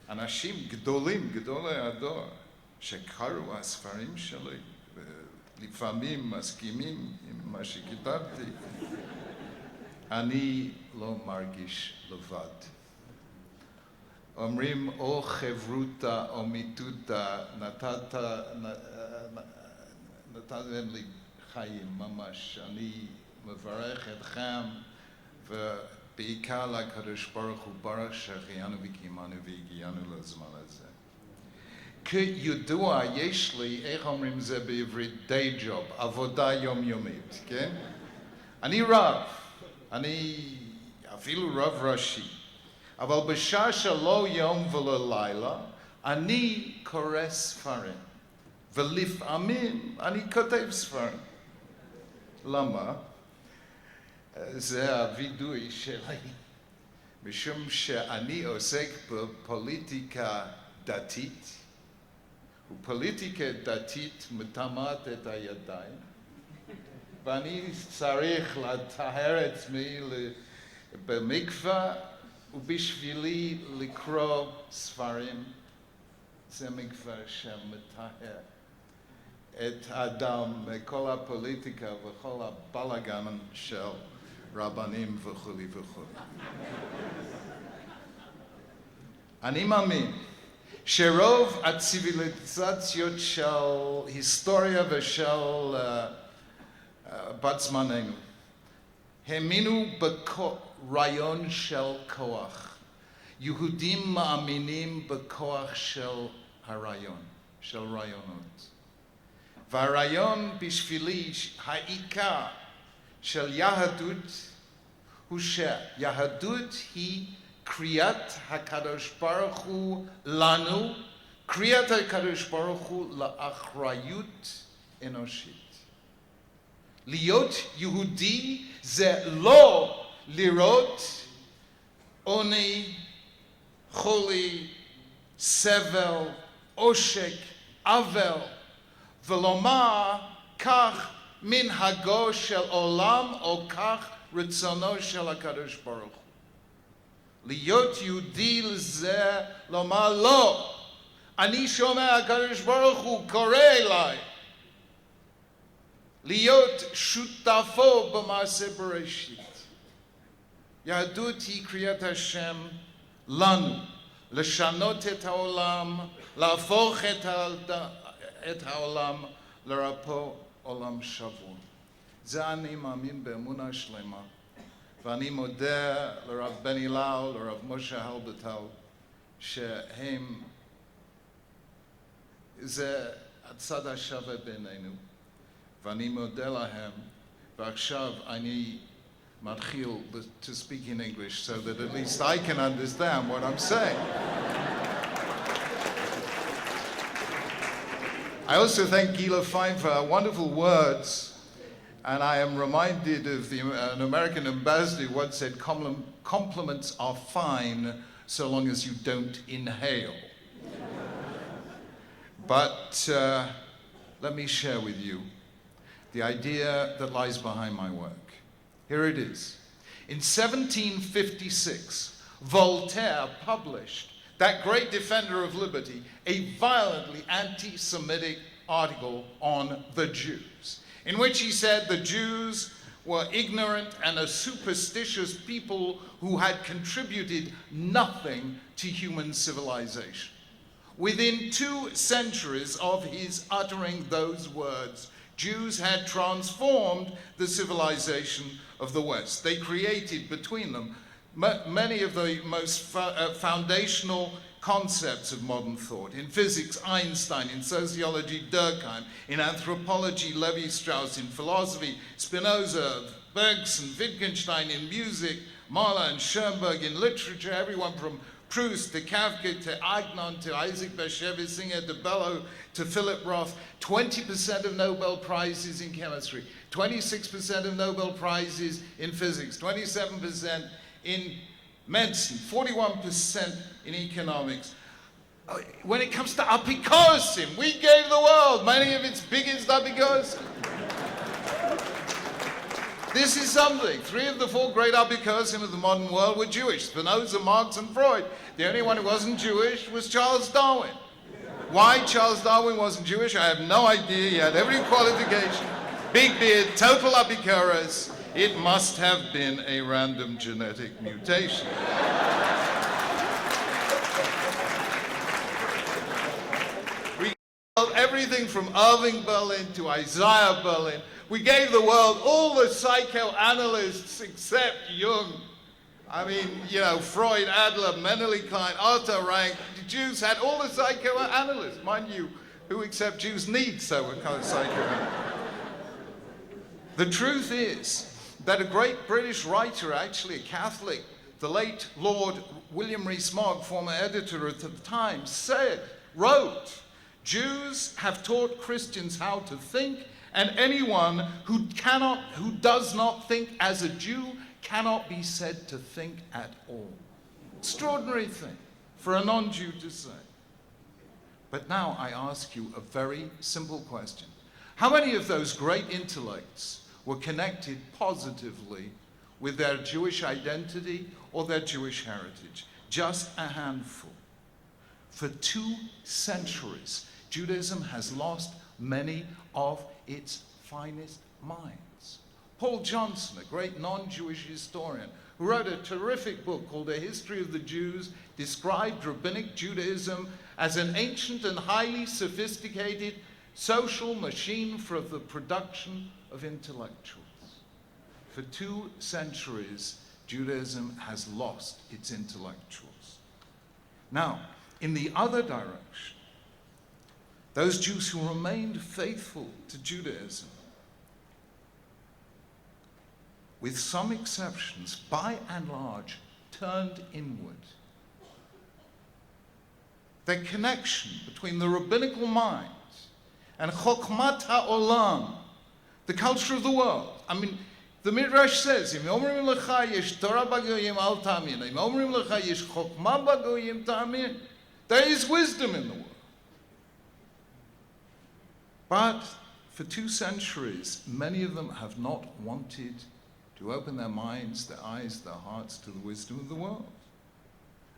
Speaker 4: אנשים גדולים, גדולי הדור, שקראו הספרים שלי, ולפעמים מסכימים עם מה שכתבתי, אני לא מרגיש לבד. אומרים או חברותה או מיתותה, נתתם לי חיים ממש. אני מברך אתכם ובעיקר לקדוש ברוך הוא ברוך שהחיינו וקיימנו והגיענו לזמן הזה. כידוע יש לי, איך אומרים זה בעברית, day job, עבודה יומיומית, כן? אני רב, אני אפילו רב ראשי, אבל בשעה שלא יום ולא לילה, אני קורא ספרים, ולפעמים אני כותב ספרים. למה? זה הווידוי שלי, משום שאני עוסק בפוליטיקה דתית, ופוליטיקה דתית מטמאת את הידיים, ואני צריך לטהר את עצמי במקווה, ובשבילי לקרוא ספרים, זה מקווה שמטהר את האדם מכל הפוליטיקה וכל הבלגן של רבנים וכולי וכולי. אני מאמין שרוב הציוויליזציות של היסטוריה ושל בת זמננו האמינו ברעיון של כוח. יהודים מאמינים בכוח של הרעיון, של רעיונות. והרעיון בשבילי, העיקר של יהדות הוא שיהדות היא קריאת הקדוש ברוך הוא לנו, קריאת הקדוש ברוך הוא לאחריות אנושית. להיות יהודי זה לא לראות עוני, חולי, סבל, עושק, עוול, ולומר כך מנהגו של עולם או כך רצונו של הקדוש ברוך הוא. להיות יהודי לזה לומר לא, אני שומע הקדוש ברוך הוא קורא אליי. להיות שותפו במעשה בראשית. יהדות היא קריאת השם לנו, לשנות את העולם, להפוך את העולם לרפוא עולם שבור. זה אני מאמין באמונה שלמה. ואני מודה לרב בני לאו, לרב משה הלברטל, שהם, זה הצד השווה בינינו. ואני מודה להם, ועכשיו אני מתחיל to speak in English so that at least I can understand what I'm saying. I also thank Gila Fine for her wonderful words, and I am reminded of an American ambassador who once said, compliments are fine so long as you don't inhale. But let me share with you the idea that lies behind my work. Here it is. In 1756, Voltaire published that great defender of liberty, a violently anti-Semitic article on the Jews, in which he said the Jews were ignorant and a superstitious people who had contributed nothing to human civilization. Within 2 centuries of his uttering those words, Jews had transformed the civilization of the West. They created between them many of the most foundational concepts of modern thought. In physics, Einstein; in sociology, Durkheim; in anthropology, Levi-Strauss; in philosophy, Spinoza, Bergson, Wittgenstein; in music, Mahler and Schoenberg; in literature, everyone from Proust to Kafka to Agnon to Isaac Bashevis Singer to Bellow to Philip Roth. 20% of Nobel Prizes in chemistry, 26% of Nobel Prizes in physics, 27% in medicine, 41% in economics. When it comes to apikosim, we gave the world many of its biggest apikosim. This is something. 3 of the 4 great apikosim of the modern world were Jewish: Spinoza, Marx, and Freud. The only one who wasn't Jewish was Charles Darwin. Why Charles Darwin wasn't Jewish, I have no idea. He had every qualification. Big beard, total apikoros. It must have been a random genetic mutation. We gave everything from Irving Berlin to Isaiah Berlin. We gave the world all the psychoanalysts except Jung. I mean, you know, Freud, Adler, Mendeley Klein, Otto Rank. The Jews had all the psychoanalysts. Mind you, who except Jews need so kind of psychoanalysts? The truth is that a great British writer, actually a Catholic, the late Lord William Rees-Mogg, former editor at the Times, wrote, Jews have taught Christians how to think, and anyone who does not think as a Jew cannot be said to think at all. Extraordinary thing for a non-Jew to say. But now I ask you a very simple question. How many of those great intellects were connected positively with their Jewish identity or their Jewish heritage? Just a handful. For 2 centuries, Judaism has lost many of its finest minds. Paul Johnson, a great non-Jewish historian, who wrote a terrific book called A History of the Jews, described Rabbinic Judaism as an ancient and highly sophisticated social machine for the production of intellectuals. For 2 centuries, Judaism has lost its intellectuals. Now, in the other direction, those Jews who remained faithful to Judaism, with some exceptions, by and large, turned inward. The connection between the rabbinical mind and Chokhmat HaOlam, the culture of the world. I mean, the Midrash says, Im omrim lecha yesh Torah bagoyim al ta'amin, Im omrim lecha yesh Chokhmah bagoyim ta'amin. There is wisdom in the world. But for 2 centuries, many of them have not wanted to open their minds, their eyes, their hearts to the wisdom of the world.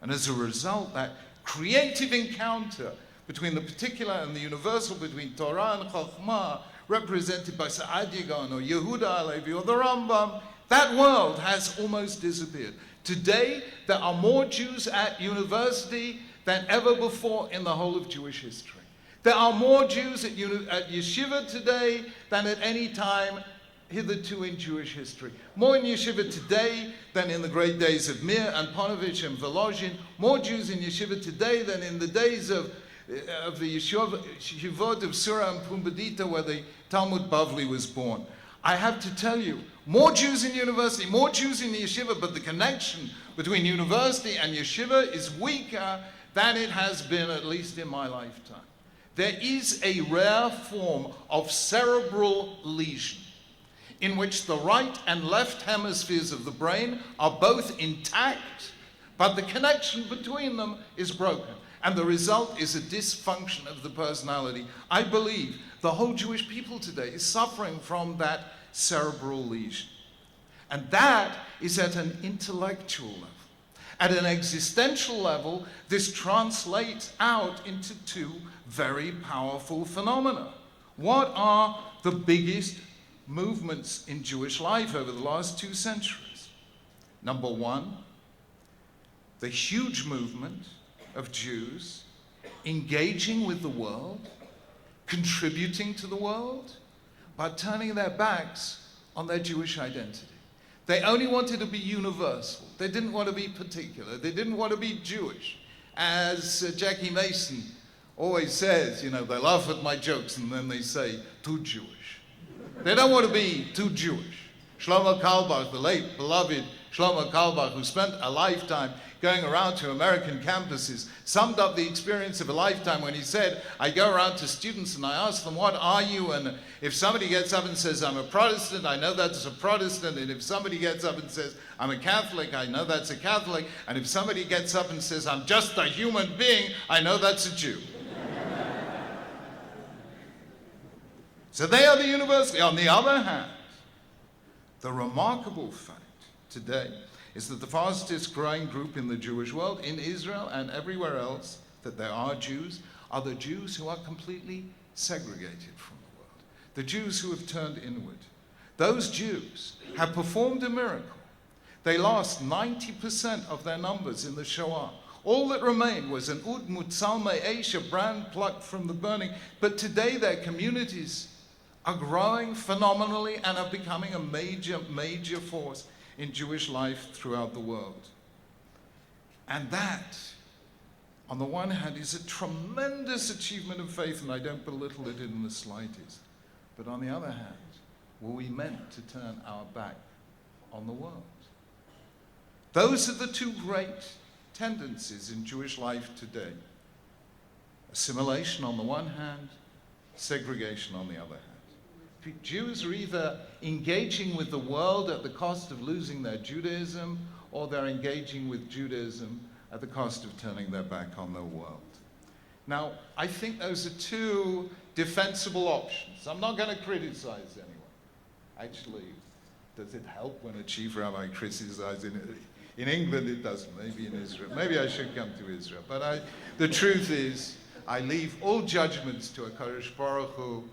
Speaker 4: And as a result, that creative encounter between the particular and the universal, between Torah and Chokhmah, represented by Saadia Gaon or Yehuda Halevi or the Rambam, that world has almost disappeared. Today, there are more Jews at university than ever before in the whole of Jewish history. There are more Jews at yeshiva today than at any time hitherto in Jewish history. More in yeshiva today than in the great days of Mir and Ponovich and Volozhin. More Jews in yeshiva today than in the days of the yeshivot of Surah and Pumbedita, where the Talmud Bavli was born. I have to tell you, more Jews in university, more Jews in yeshiva, but the connection between university and yeshiva is weaker than it has been, at least in my lifetime. There is a rare form of cerebral lesion in which the right and left hemispheres of the brain are both intact, but the connection between them is broken. And the result is a dysfunction of the personality. I believe the whole Jewish people today is suffering from that cerebral lesion. And that is at an intellectual level. At an existential level, this translates out into two very powerful phenomena. What are the biggest movements in Jewish life over the last 2 centuries? Number one, the huge movement of Jews engaging with the world, contributing to the world, but turning their backs on their Jewish identity. They only wanted to be universal. They didn't want to be particular. They didn't want to be Jewish. As Jackie Mason always says, you know, they laugh at my jokes and then they say, too Jewish. They don't want to be too Jewish. Shlomo Carlebach, the late beloved Shlomo Carlebach, who spent a lifetime going around to American campuses, summed up the experience of a lifetime when he said, I go around to students and I ask them, what are you? And if somebody gets up and says, I'm a Protestant, I know that's a Protestant. And if somebody gets up and says, I'm a Catholic, I know that's a Catholic. And if somebody gets up and says, I'm just a human being, I know that's a Jew. So they are the university. On the other hand, the remarkable fact today is that the fastest growing group in the Jewish world, in Israel and everywhere else, that there are Jews, are the Jews who are completely segregated from the world. The Jews who have turned inward. Those Jews have performed a miracle. They lost 90% of their numbers in the Shoah. All that remained was an Ud Mutzal Me'esh, a brand plucked from the burning. But today their communities are growing phenomenally and are becoming a major, major force in Jewish life throughout the world. And that, on the one hand, is a tremendous achievement of faith, and I don't belittle it in the slightest. But on the other hand, were we meant to turn our back on the world? Those are the two great tendencies in Jewish life today. Assimilation on the one hand, segregation on the other hand. Jews are either engaging with the world at the cost of losing their Judaism, or they're engaging with Judaism at the cost of turning their back on the world. Now, I think those are two defensible options. I'm not going to criticize anyone. Actually, does it help when a chief rabbi criticizes? In England it doesn't, maybe in Israel. Maybe I should come to Israel. But the truth is, I leave all judgments to HaKadosh Baruch Hu.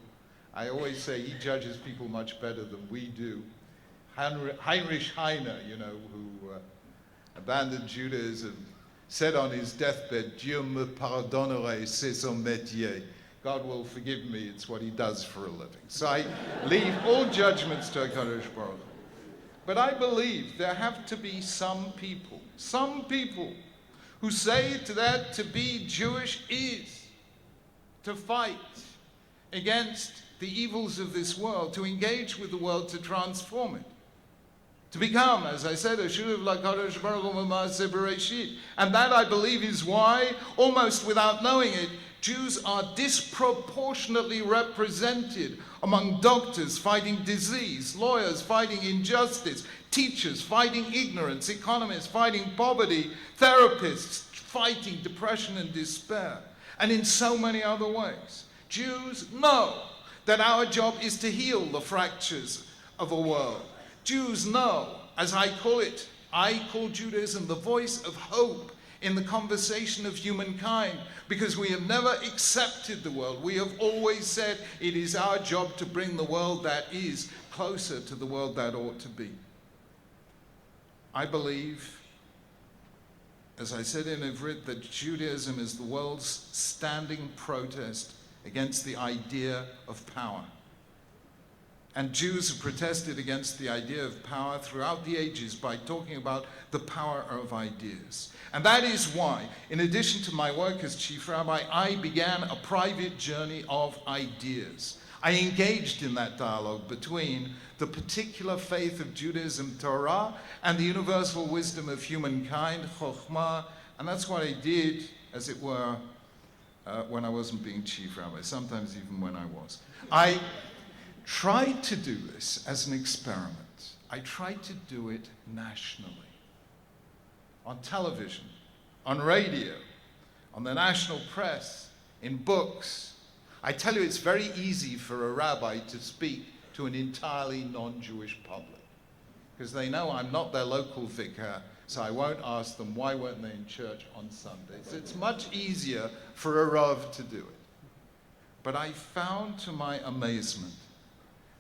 Speaker 4: I always say he judges people much better than we do. Heinrich Heine, you know, who abandoned Judaism, said on his deathbed, Dieu me pardonnerait, c'est son métier. God will forgive me, it's what he does for a living. So I leave all judgments to HaKadosh Baruch Hu. But I believe there have to be some people who say that to be Jewish is to fight against the evils of this world, to engage with the world, to transform it. To become, as I said, a Shuv LaKadosh Baruch Hu Ma'aseh Bereshit. And that, I believe, is why, almost without knowing it, Jews are disproportionately represented among doctors fighting disease, lawyers fighting injustice, teachers fighting ignorance, economists fighting poverty, therapists fighting depression and despair, and in so many other ways. Jews know that our job is to heal the fractures of a world. Jews know, as I call Judaism the voice of hope in the conversation of humankind, because we have never accepted the world. We have always said it is our job to bring the world that is closer to the world that ought to be. I believe, as I said in Ivrit, that Judaism is the world's standing protest against the idea of power. And Jews have protested against the idea of power throughout the ages by talking about the power of ideas. And that is why, in addition to my work as chief rabbi, I began a private journey of ideas. I engaged in that dialogue between the particular faith of Judaism, Torah, and the universal wisdom of humankind, Chokhmah. And that's what I did, as it were, when I wasn't being chief rabbi, sometimes even when I was. I tried to do this as an experiment. I tried to do it nationally. On television, on radio, on the national press, in books. I tell you, it's very easy for a rabbi to speak to an entirely non-Jewish public, because they know I'm not their local vicar, so I won't ask them why weren't they in church on Sundays. It's much easier for a Rav to do it. But I found to my amazement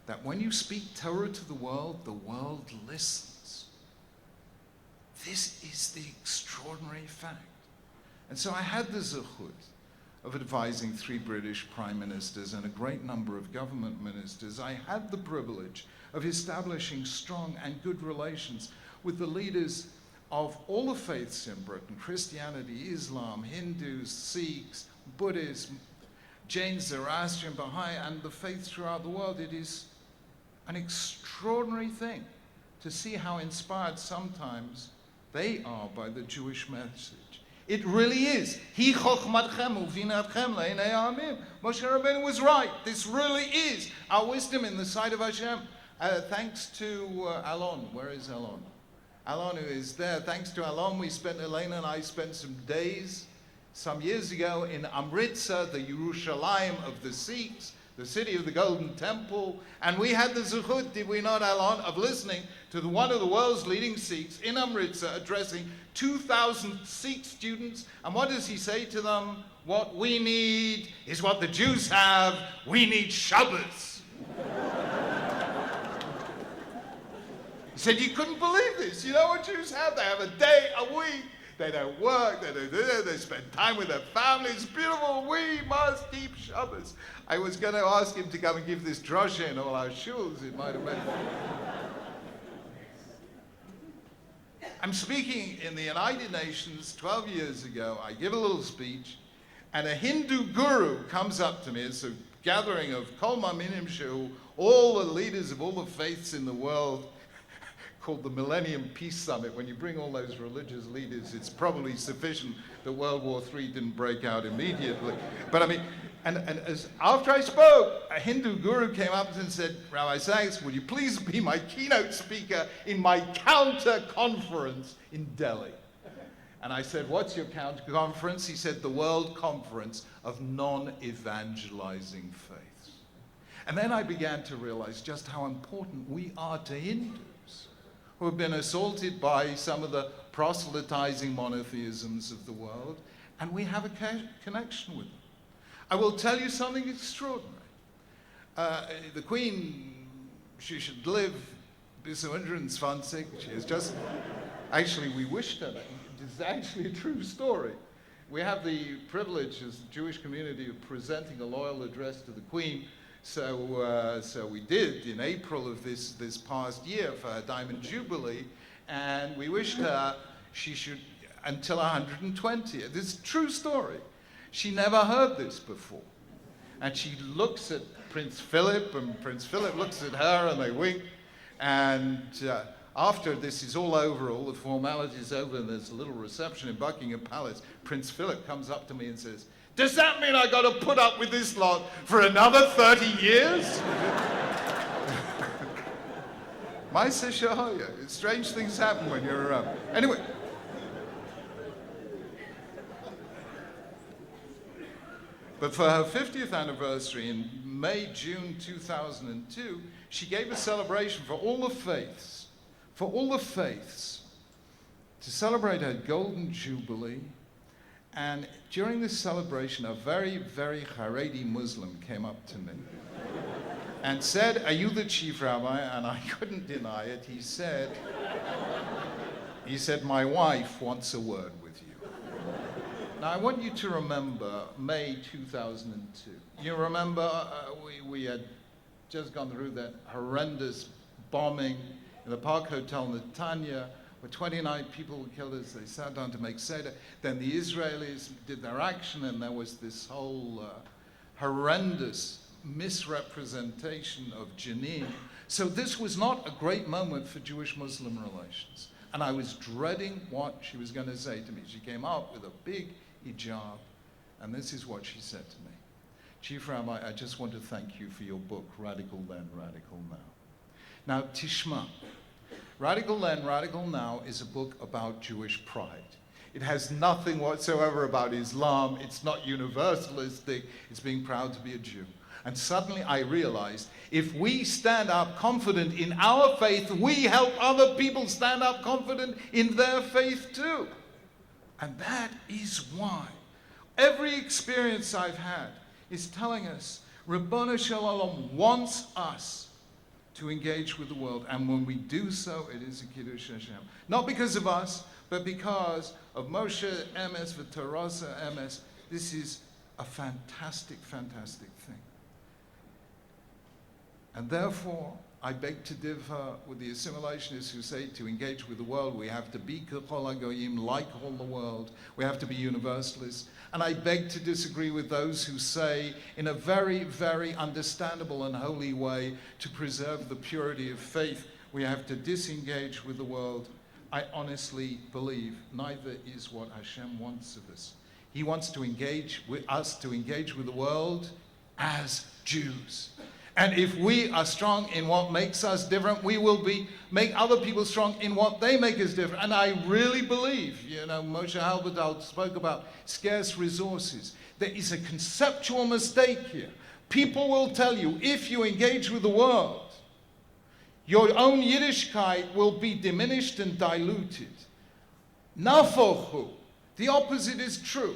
Speaker 4: that when you speak Torah to the world listens. This is the extraordinary fact. And so I had the zechut of advising 3 British prime ministers and a great number of government ministers. I had the privilege of establishing strong and good relations with the leaders of all the faiths in Britain: Christianity, Islam, Hindus, Sikhs, Buddhism, Jain, Zoroastrian, Baha'i, and the faiths throughout the world. It is an extraordinary thing to see how inspired sometimes they are by the Jewish message. It really is. Hi chochmatchem uvinatchem le'nei ha'amim. Moshe Rabbeinu was right. This really is our wisdom in the sight of Hashem. Thanks to Alon. Where is Alon? Alon, who is there. Thanks to Alon, Elena and I spent some days, some years ago, in Amritsar, the Yerushalayim of the Sikhs, the city of the Golden Temple, and we had the zechut, did we not, Alon, of listening to one of the world's leading Sikhs in Amritsar addressing 2,000 Sikh students. And what does he say to them? What we need is what the Jews have. We need Shabbos. He said, you couldn't believe this. You know what Jews have? They have a day a week. They don't work, they spend time with their families. It's beautiful. We must keep Shabbos. I was going to ask him to come and give this drasha in all our shuls. It might have been. I'm speaking in the United Nations 12 years ago. I give a little speech, and a Hindu guru comes up to me. It's a gathering of Kol Maminim Shehu, all the leaders of all the faiths in the world, called the Millennium Peace Summit. When you bring all those religious leaders, it's probably sufficient that World War III didn't break out immediately. But I mean, after I spoke, a Hindu guru came up and said, Rabbi Sachs, would you please be my keynote speaker in my counter conference in Delhi? And I said, what's your counter conference? He said, the World Conference of Non-Evangelizing Faiths. And then I began to realize just how important we are to Hindus, who have been assaulted by some of the proselytizing monotheisms of the world, and we have a connection with them. I will tell you something extraordinary. The Queen, she should live bis 120. She is just, actually we wished her that. It is actually a true story. We have the privilege as the Jewish community of presenting a loyal address to the Queen. So we did in April of this past year for her Diamond Jubilee, and we wished her she should, until 120. This is a true story. She never heard this before. And she looks at Prince Philip, and Prince Philip looks at her, and they wink. And after this is all over, all the formalities over, and there's a little reception in Buckingham Palace, Prince Philip comes up to me and says, does that mean I got to put up with this lot for another 30 years? My Seshahaya. Strange things happen when you're around. Anyway. But for her 50th anniversary in May, June 2002, she gave a celebration for all the faiths, to celebrate her Golden Jubilee. And during this celebration, a very, very Haredi Muslim came up to me and said, are you the chief rabbi? And I couldn't deny it. He said, my wife wants a word with you. Now, I want you to remember May 2002. You remember we had just gone through that horrendous bombing in the Park Hotel Netanya, where 29 people were killed as they sat down to make Seder. Then the Israelis did their action, and there was this whole horrendous misrepresentation of Jenin. So this was not a great moment for Jewish-Muslim relations. And I was dreading what she was going to say to me. She came out with a big hijab, and this is what she said to me. Chief Rabbi, I just want to thank you for your book, Radical Then, Radical Now. Now, Tishma. Radical Then, Radical Now is a book about Jewish pride. It has nothing whatsoever about Islam. It's not universalistic. It's being proud to be a Jew. And suddenly I realized, if we stand up confident in our faith, we help other people stand up confident in their faith too. And that is why every experience I've had is telling us, Ribono Shel Olam wants us to engage with the world. And when we do so, it is a Kiddush Hashem. Not because of us, but because of Moshe Emes v'Torasa Emes. This is a fantastic, fantastic thing. And therefore, I beg to differ with the assimilationists who say to engage with the world, we have to be K'chol HaGoyim, like all the world. We have to be universalists. And I beg to disagree with those who say, in a very, very understandable and holy way, to preserve the purity of faith, we have to disengage with the world. I honestly believe neither is what Hashem wants of us. He wants to engage with us, to engage with the world as Jews. And if we are strong in what makes us different, we will make other people strong in what they make us different. And I really believe, Moshe Halbertal spoke about scarce resources. There is a conceptual mistake here. People will tell you, if you engage with the world, your own Yiddishkeit will be diminished and diluted. Nafochu. The opposite is true.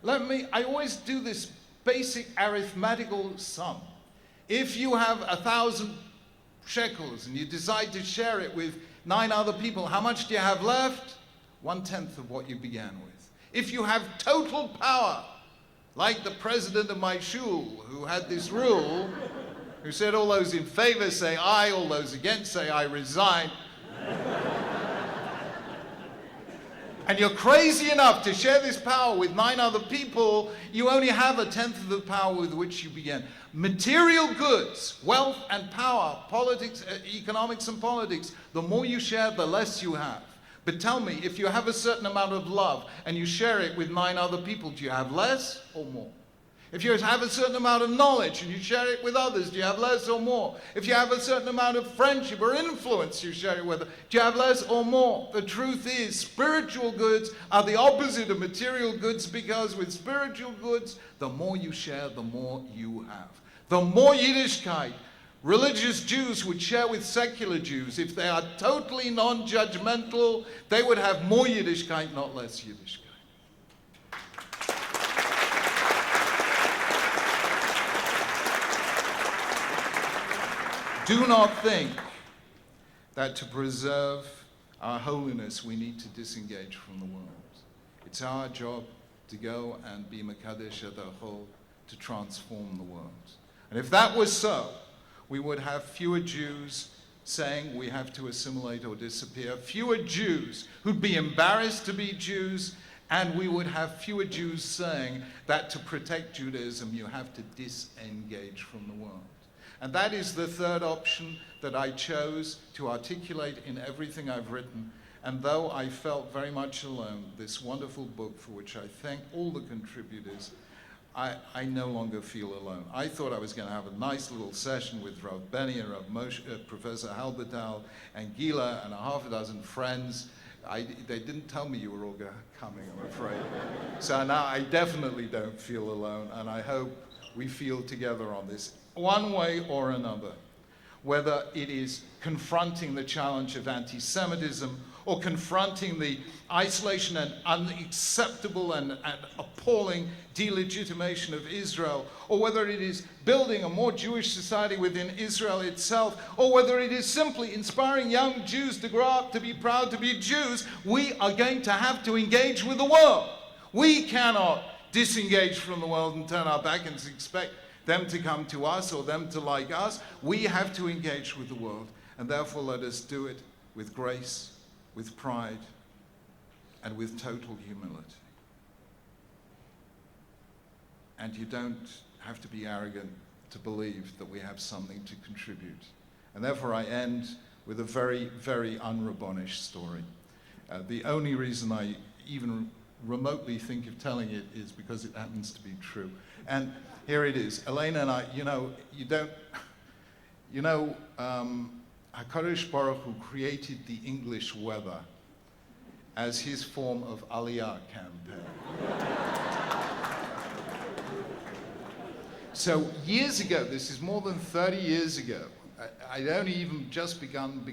Speaker 4: I always do this basic arithmetical sum. If you have 1,000 shekels and you decide to share it with 9 other people, how much do you have left? 1/10 of what you began with. If you have total power, like the president of my shul, who had this rule, who said all those in favor say aye, all those against say I resign. And you're crazy enough to share this power with 9 other people, you only have 1/10 of the power with which you began. Material goods, wealth and power, politics, economics and politics, the more you share, the less you have. But tell me, if you have a certain amount of love and you share it with 9 other people, do you have less or more? If you have a certain amount of knowledge and you share it with others, do you have less or more? If you have a certain amount of friendship or influence you share it with, do you have less or more? The truth is, spiritual goods are the opposite of material goods, because with spiritual goods, the more you share, the more you have. The more Yiddishkeit religious Jews would share with secular Jews, if they are totally non-judgmental, they would have more Yiddishkeit, not less Yiddishkeit. Do not think that to preserve our holiness we need to disengage from the world. It's our job to go and be Mekadesh Adachol, to transform the world. And if that was so, we would have fewer Jews saying we have to assimilate or disappear, fewer Jews who'd be embarrassed to be Jews, and we would have fewer Jews saying that to protect Judaism you have to disengage from the world. And that is the third option that I chose to articulate in everything I've written. And though I felt very much alone, this wonderful book, for which I thank all the contributors, I no longer feel alone. I thought I was going to have a nice little session with Rabbi Benny and Professor Halbertal and Gila and 6 friends. They didn't tell me you were all coming, I'm afraid. So now I definitely don't feel alone, and I hope we feel together on this, one way or another. Whether it is confronting the challenge of anti-Semitism, or confronting the isolation and unacceptable and appalling delegitimation of Israel, or whether it is building a more Jewish society within Israel itself, or whether it is simply inspiring young Jews to grow up to be proud to be Jews, we are going to have to engage with the world. We cannot disengage from the world and turn our back and expect them to come to us or them to like us. We have to engage with the world, and therefore let us do it with grace, with pride, and with total humility. And you don't have to be arrogant to believe that we have something to contribute. And therefore I end with a very, very un-Rabbonish story. The only reason I even remotely think of telling it is because it happens to be true. And here it is. Elena and I, HaKadosh Baruch Hu created the English weather as his form of Aliyah campaign. So years ago, this is more than 30 years ago, I'd only even just begun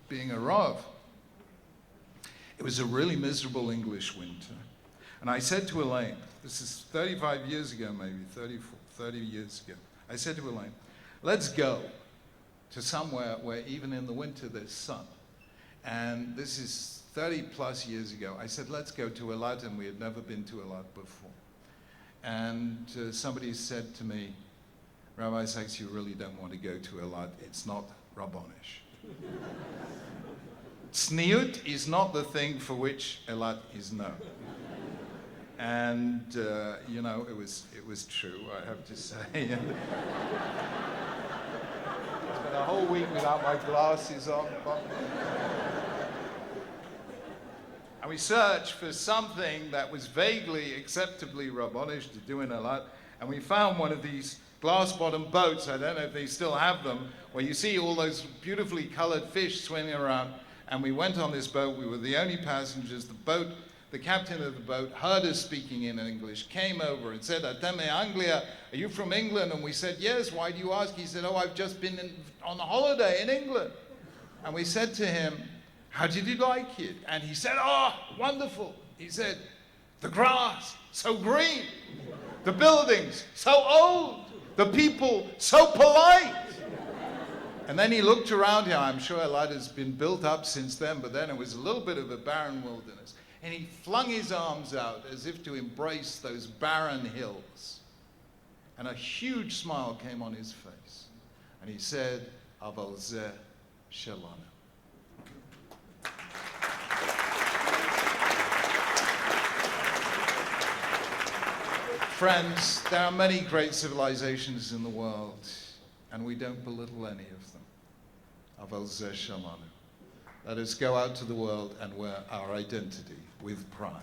Speaker 4: being a Rav. It was a really miserable English winter. And I said to Elaine, this is 35 years ago maybe, 30 years ago, I said to Elaine, let's go to somewhere where even in the winter there's sun. And this is 30 plus years ago. I said, let's go to Eilat, and we had never been to Eilat before. And somebody said to me, Rabbi Sachs, you really don't want to go to Eilat. It's not Rabbonish. Tzniut is not the thing for which Eilat is known. And, you know, it was true, I have to say. I spent a whole week without my glasses on. And we searched for something that was vaguely, acceptably Rabbonish to do in Eilat, and we found one of these glass-bottom boats, I don't know if they still have them, where you see all those beautifully colored fish swimming around, and we went on this boat. We were the only passengers. The captain of the boat heard us speaking in English, came over and said, Ateme Anglia, are you from England? And we said, yes, why do you ask? He said, oh, I've just been on a holiday in England. And we said to him, how did you like it? And he said, oh, wonderful. He said, the grass, so green. The buildings, so old. The people, so polite. And then he looked around here. I'm sure Eilat has been built up since then, but then it was a little bit of a barren wilderness. And he flung his arms out as if to embrace those barren hills. And a huge smile came on his face. And he said, Aval zeh shelanu. Friends, there are many great civilizations in the world, and we don't belittle any of them. Aval zeh shelanu. Let us go out to the world and wear our identity with pride.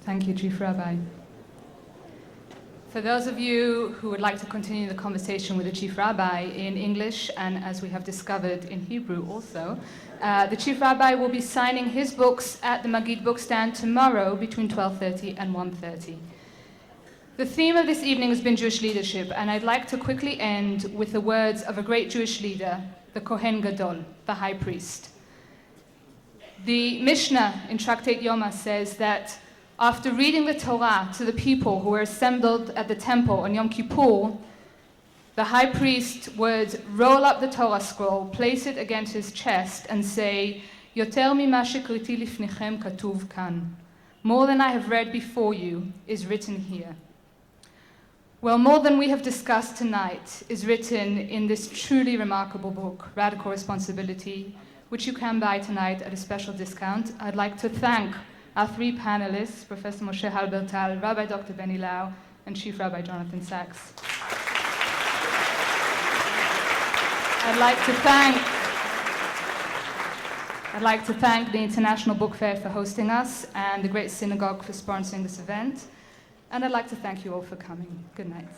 Speaker 1: Thank you, Chief Rabbi. For those of you who would like to continue the conversation with the Chief Rabbi in English, and as we have discovered in Hebrew also, the Chief Rabbi will be signing his books at the Maggid bookstand tomorrow between 12:30 and 1:30. The theme of this evening has been Jewish leadership, and I'd like to quickly end with the words of a great Jewish leader, the Kohen Gadol, the high priest. The Mishnah in Tractate Yoma says that after reading the Torah to the people who were assembled at the temple on Yom Kippur, the high priest would roll up the Torah scroll, place it against his chest, and say, Yoter mima shekriti lifnechem katuv kan. More than I have read before you is written here. Well, more than we have discussed tonight is written in this truly remarkable book, Radical Responsibility, which you can buy tonight at a special discount. I'd like to thank our three panelists, Professor Moshe Halbertal, Rabbi Dr. Benny Lau, and Chief Rabbi Jonathan Sachs. I'd like to thank the International Book Fair for hosting us and the Great Synagogue for sponsoring this event. And I'd like to thank you all for coming. Good night.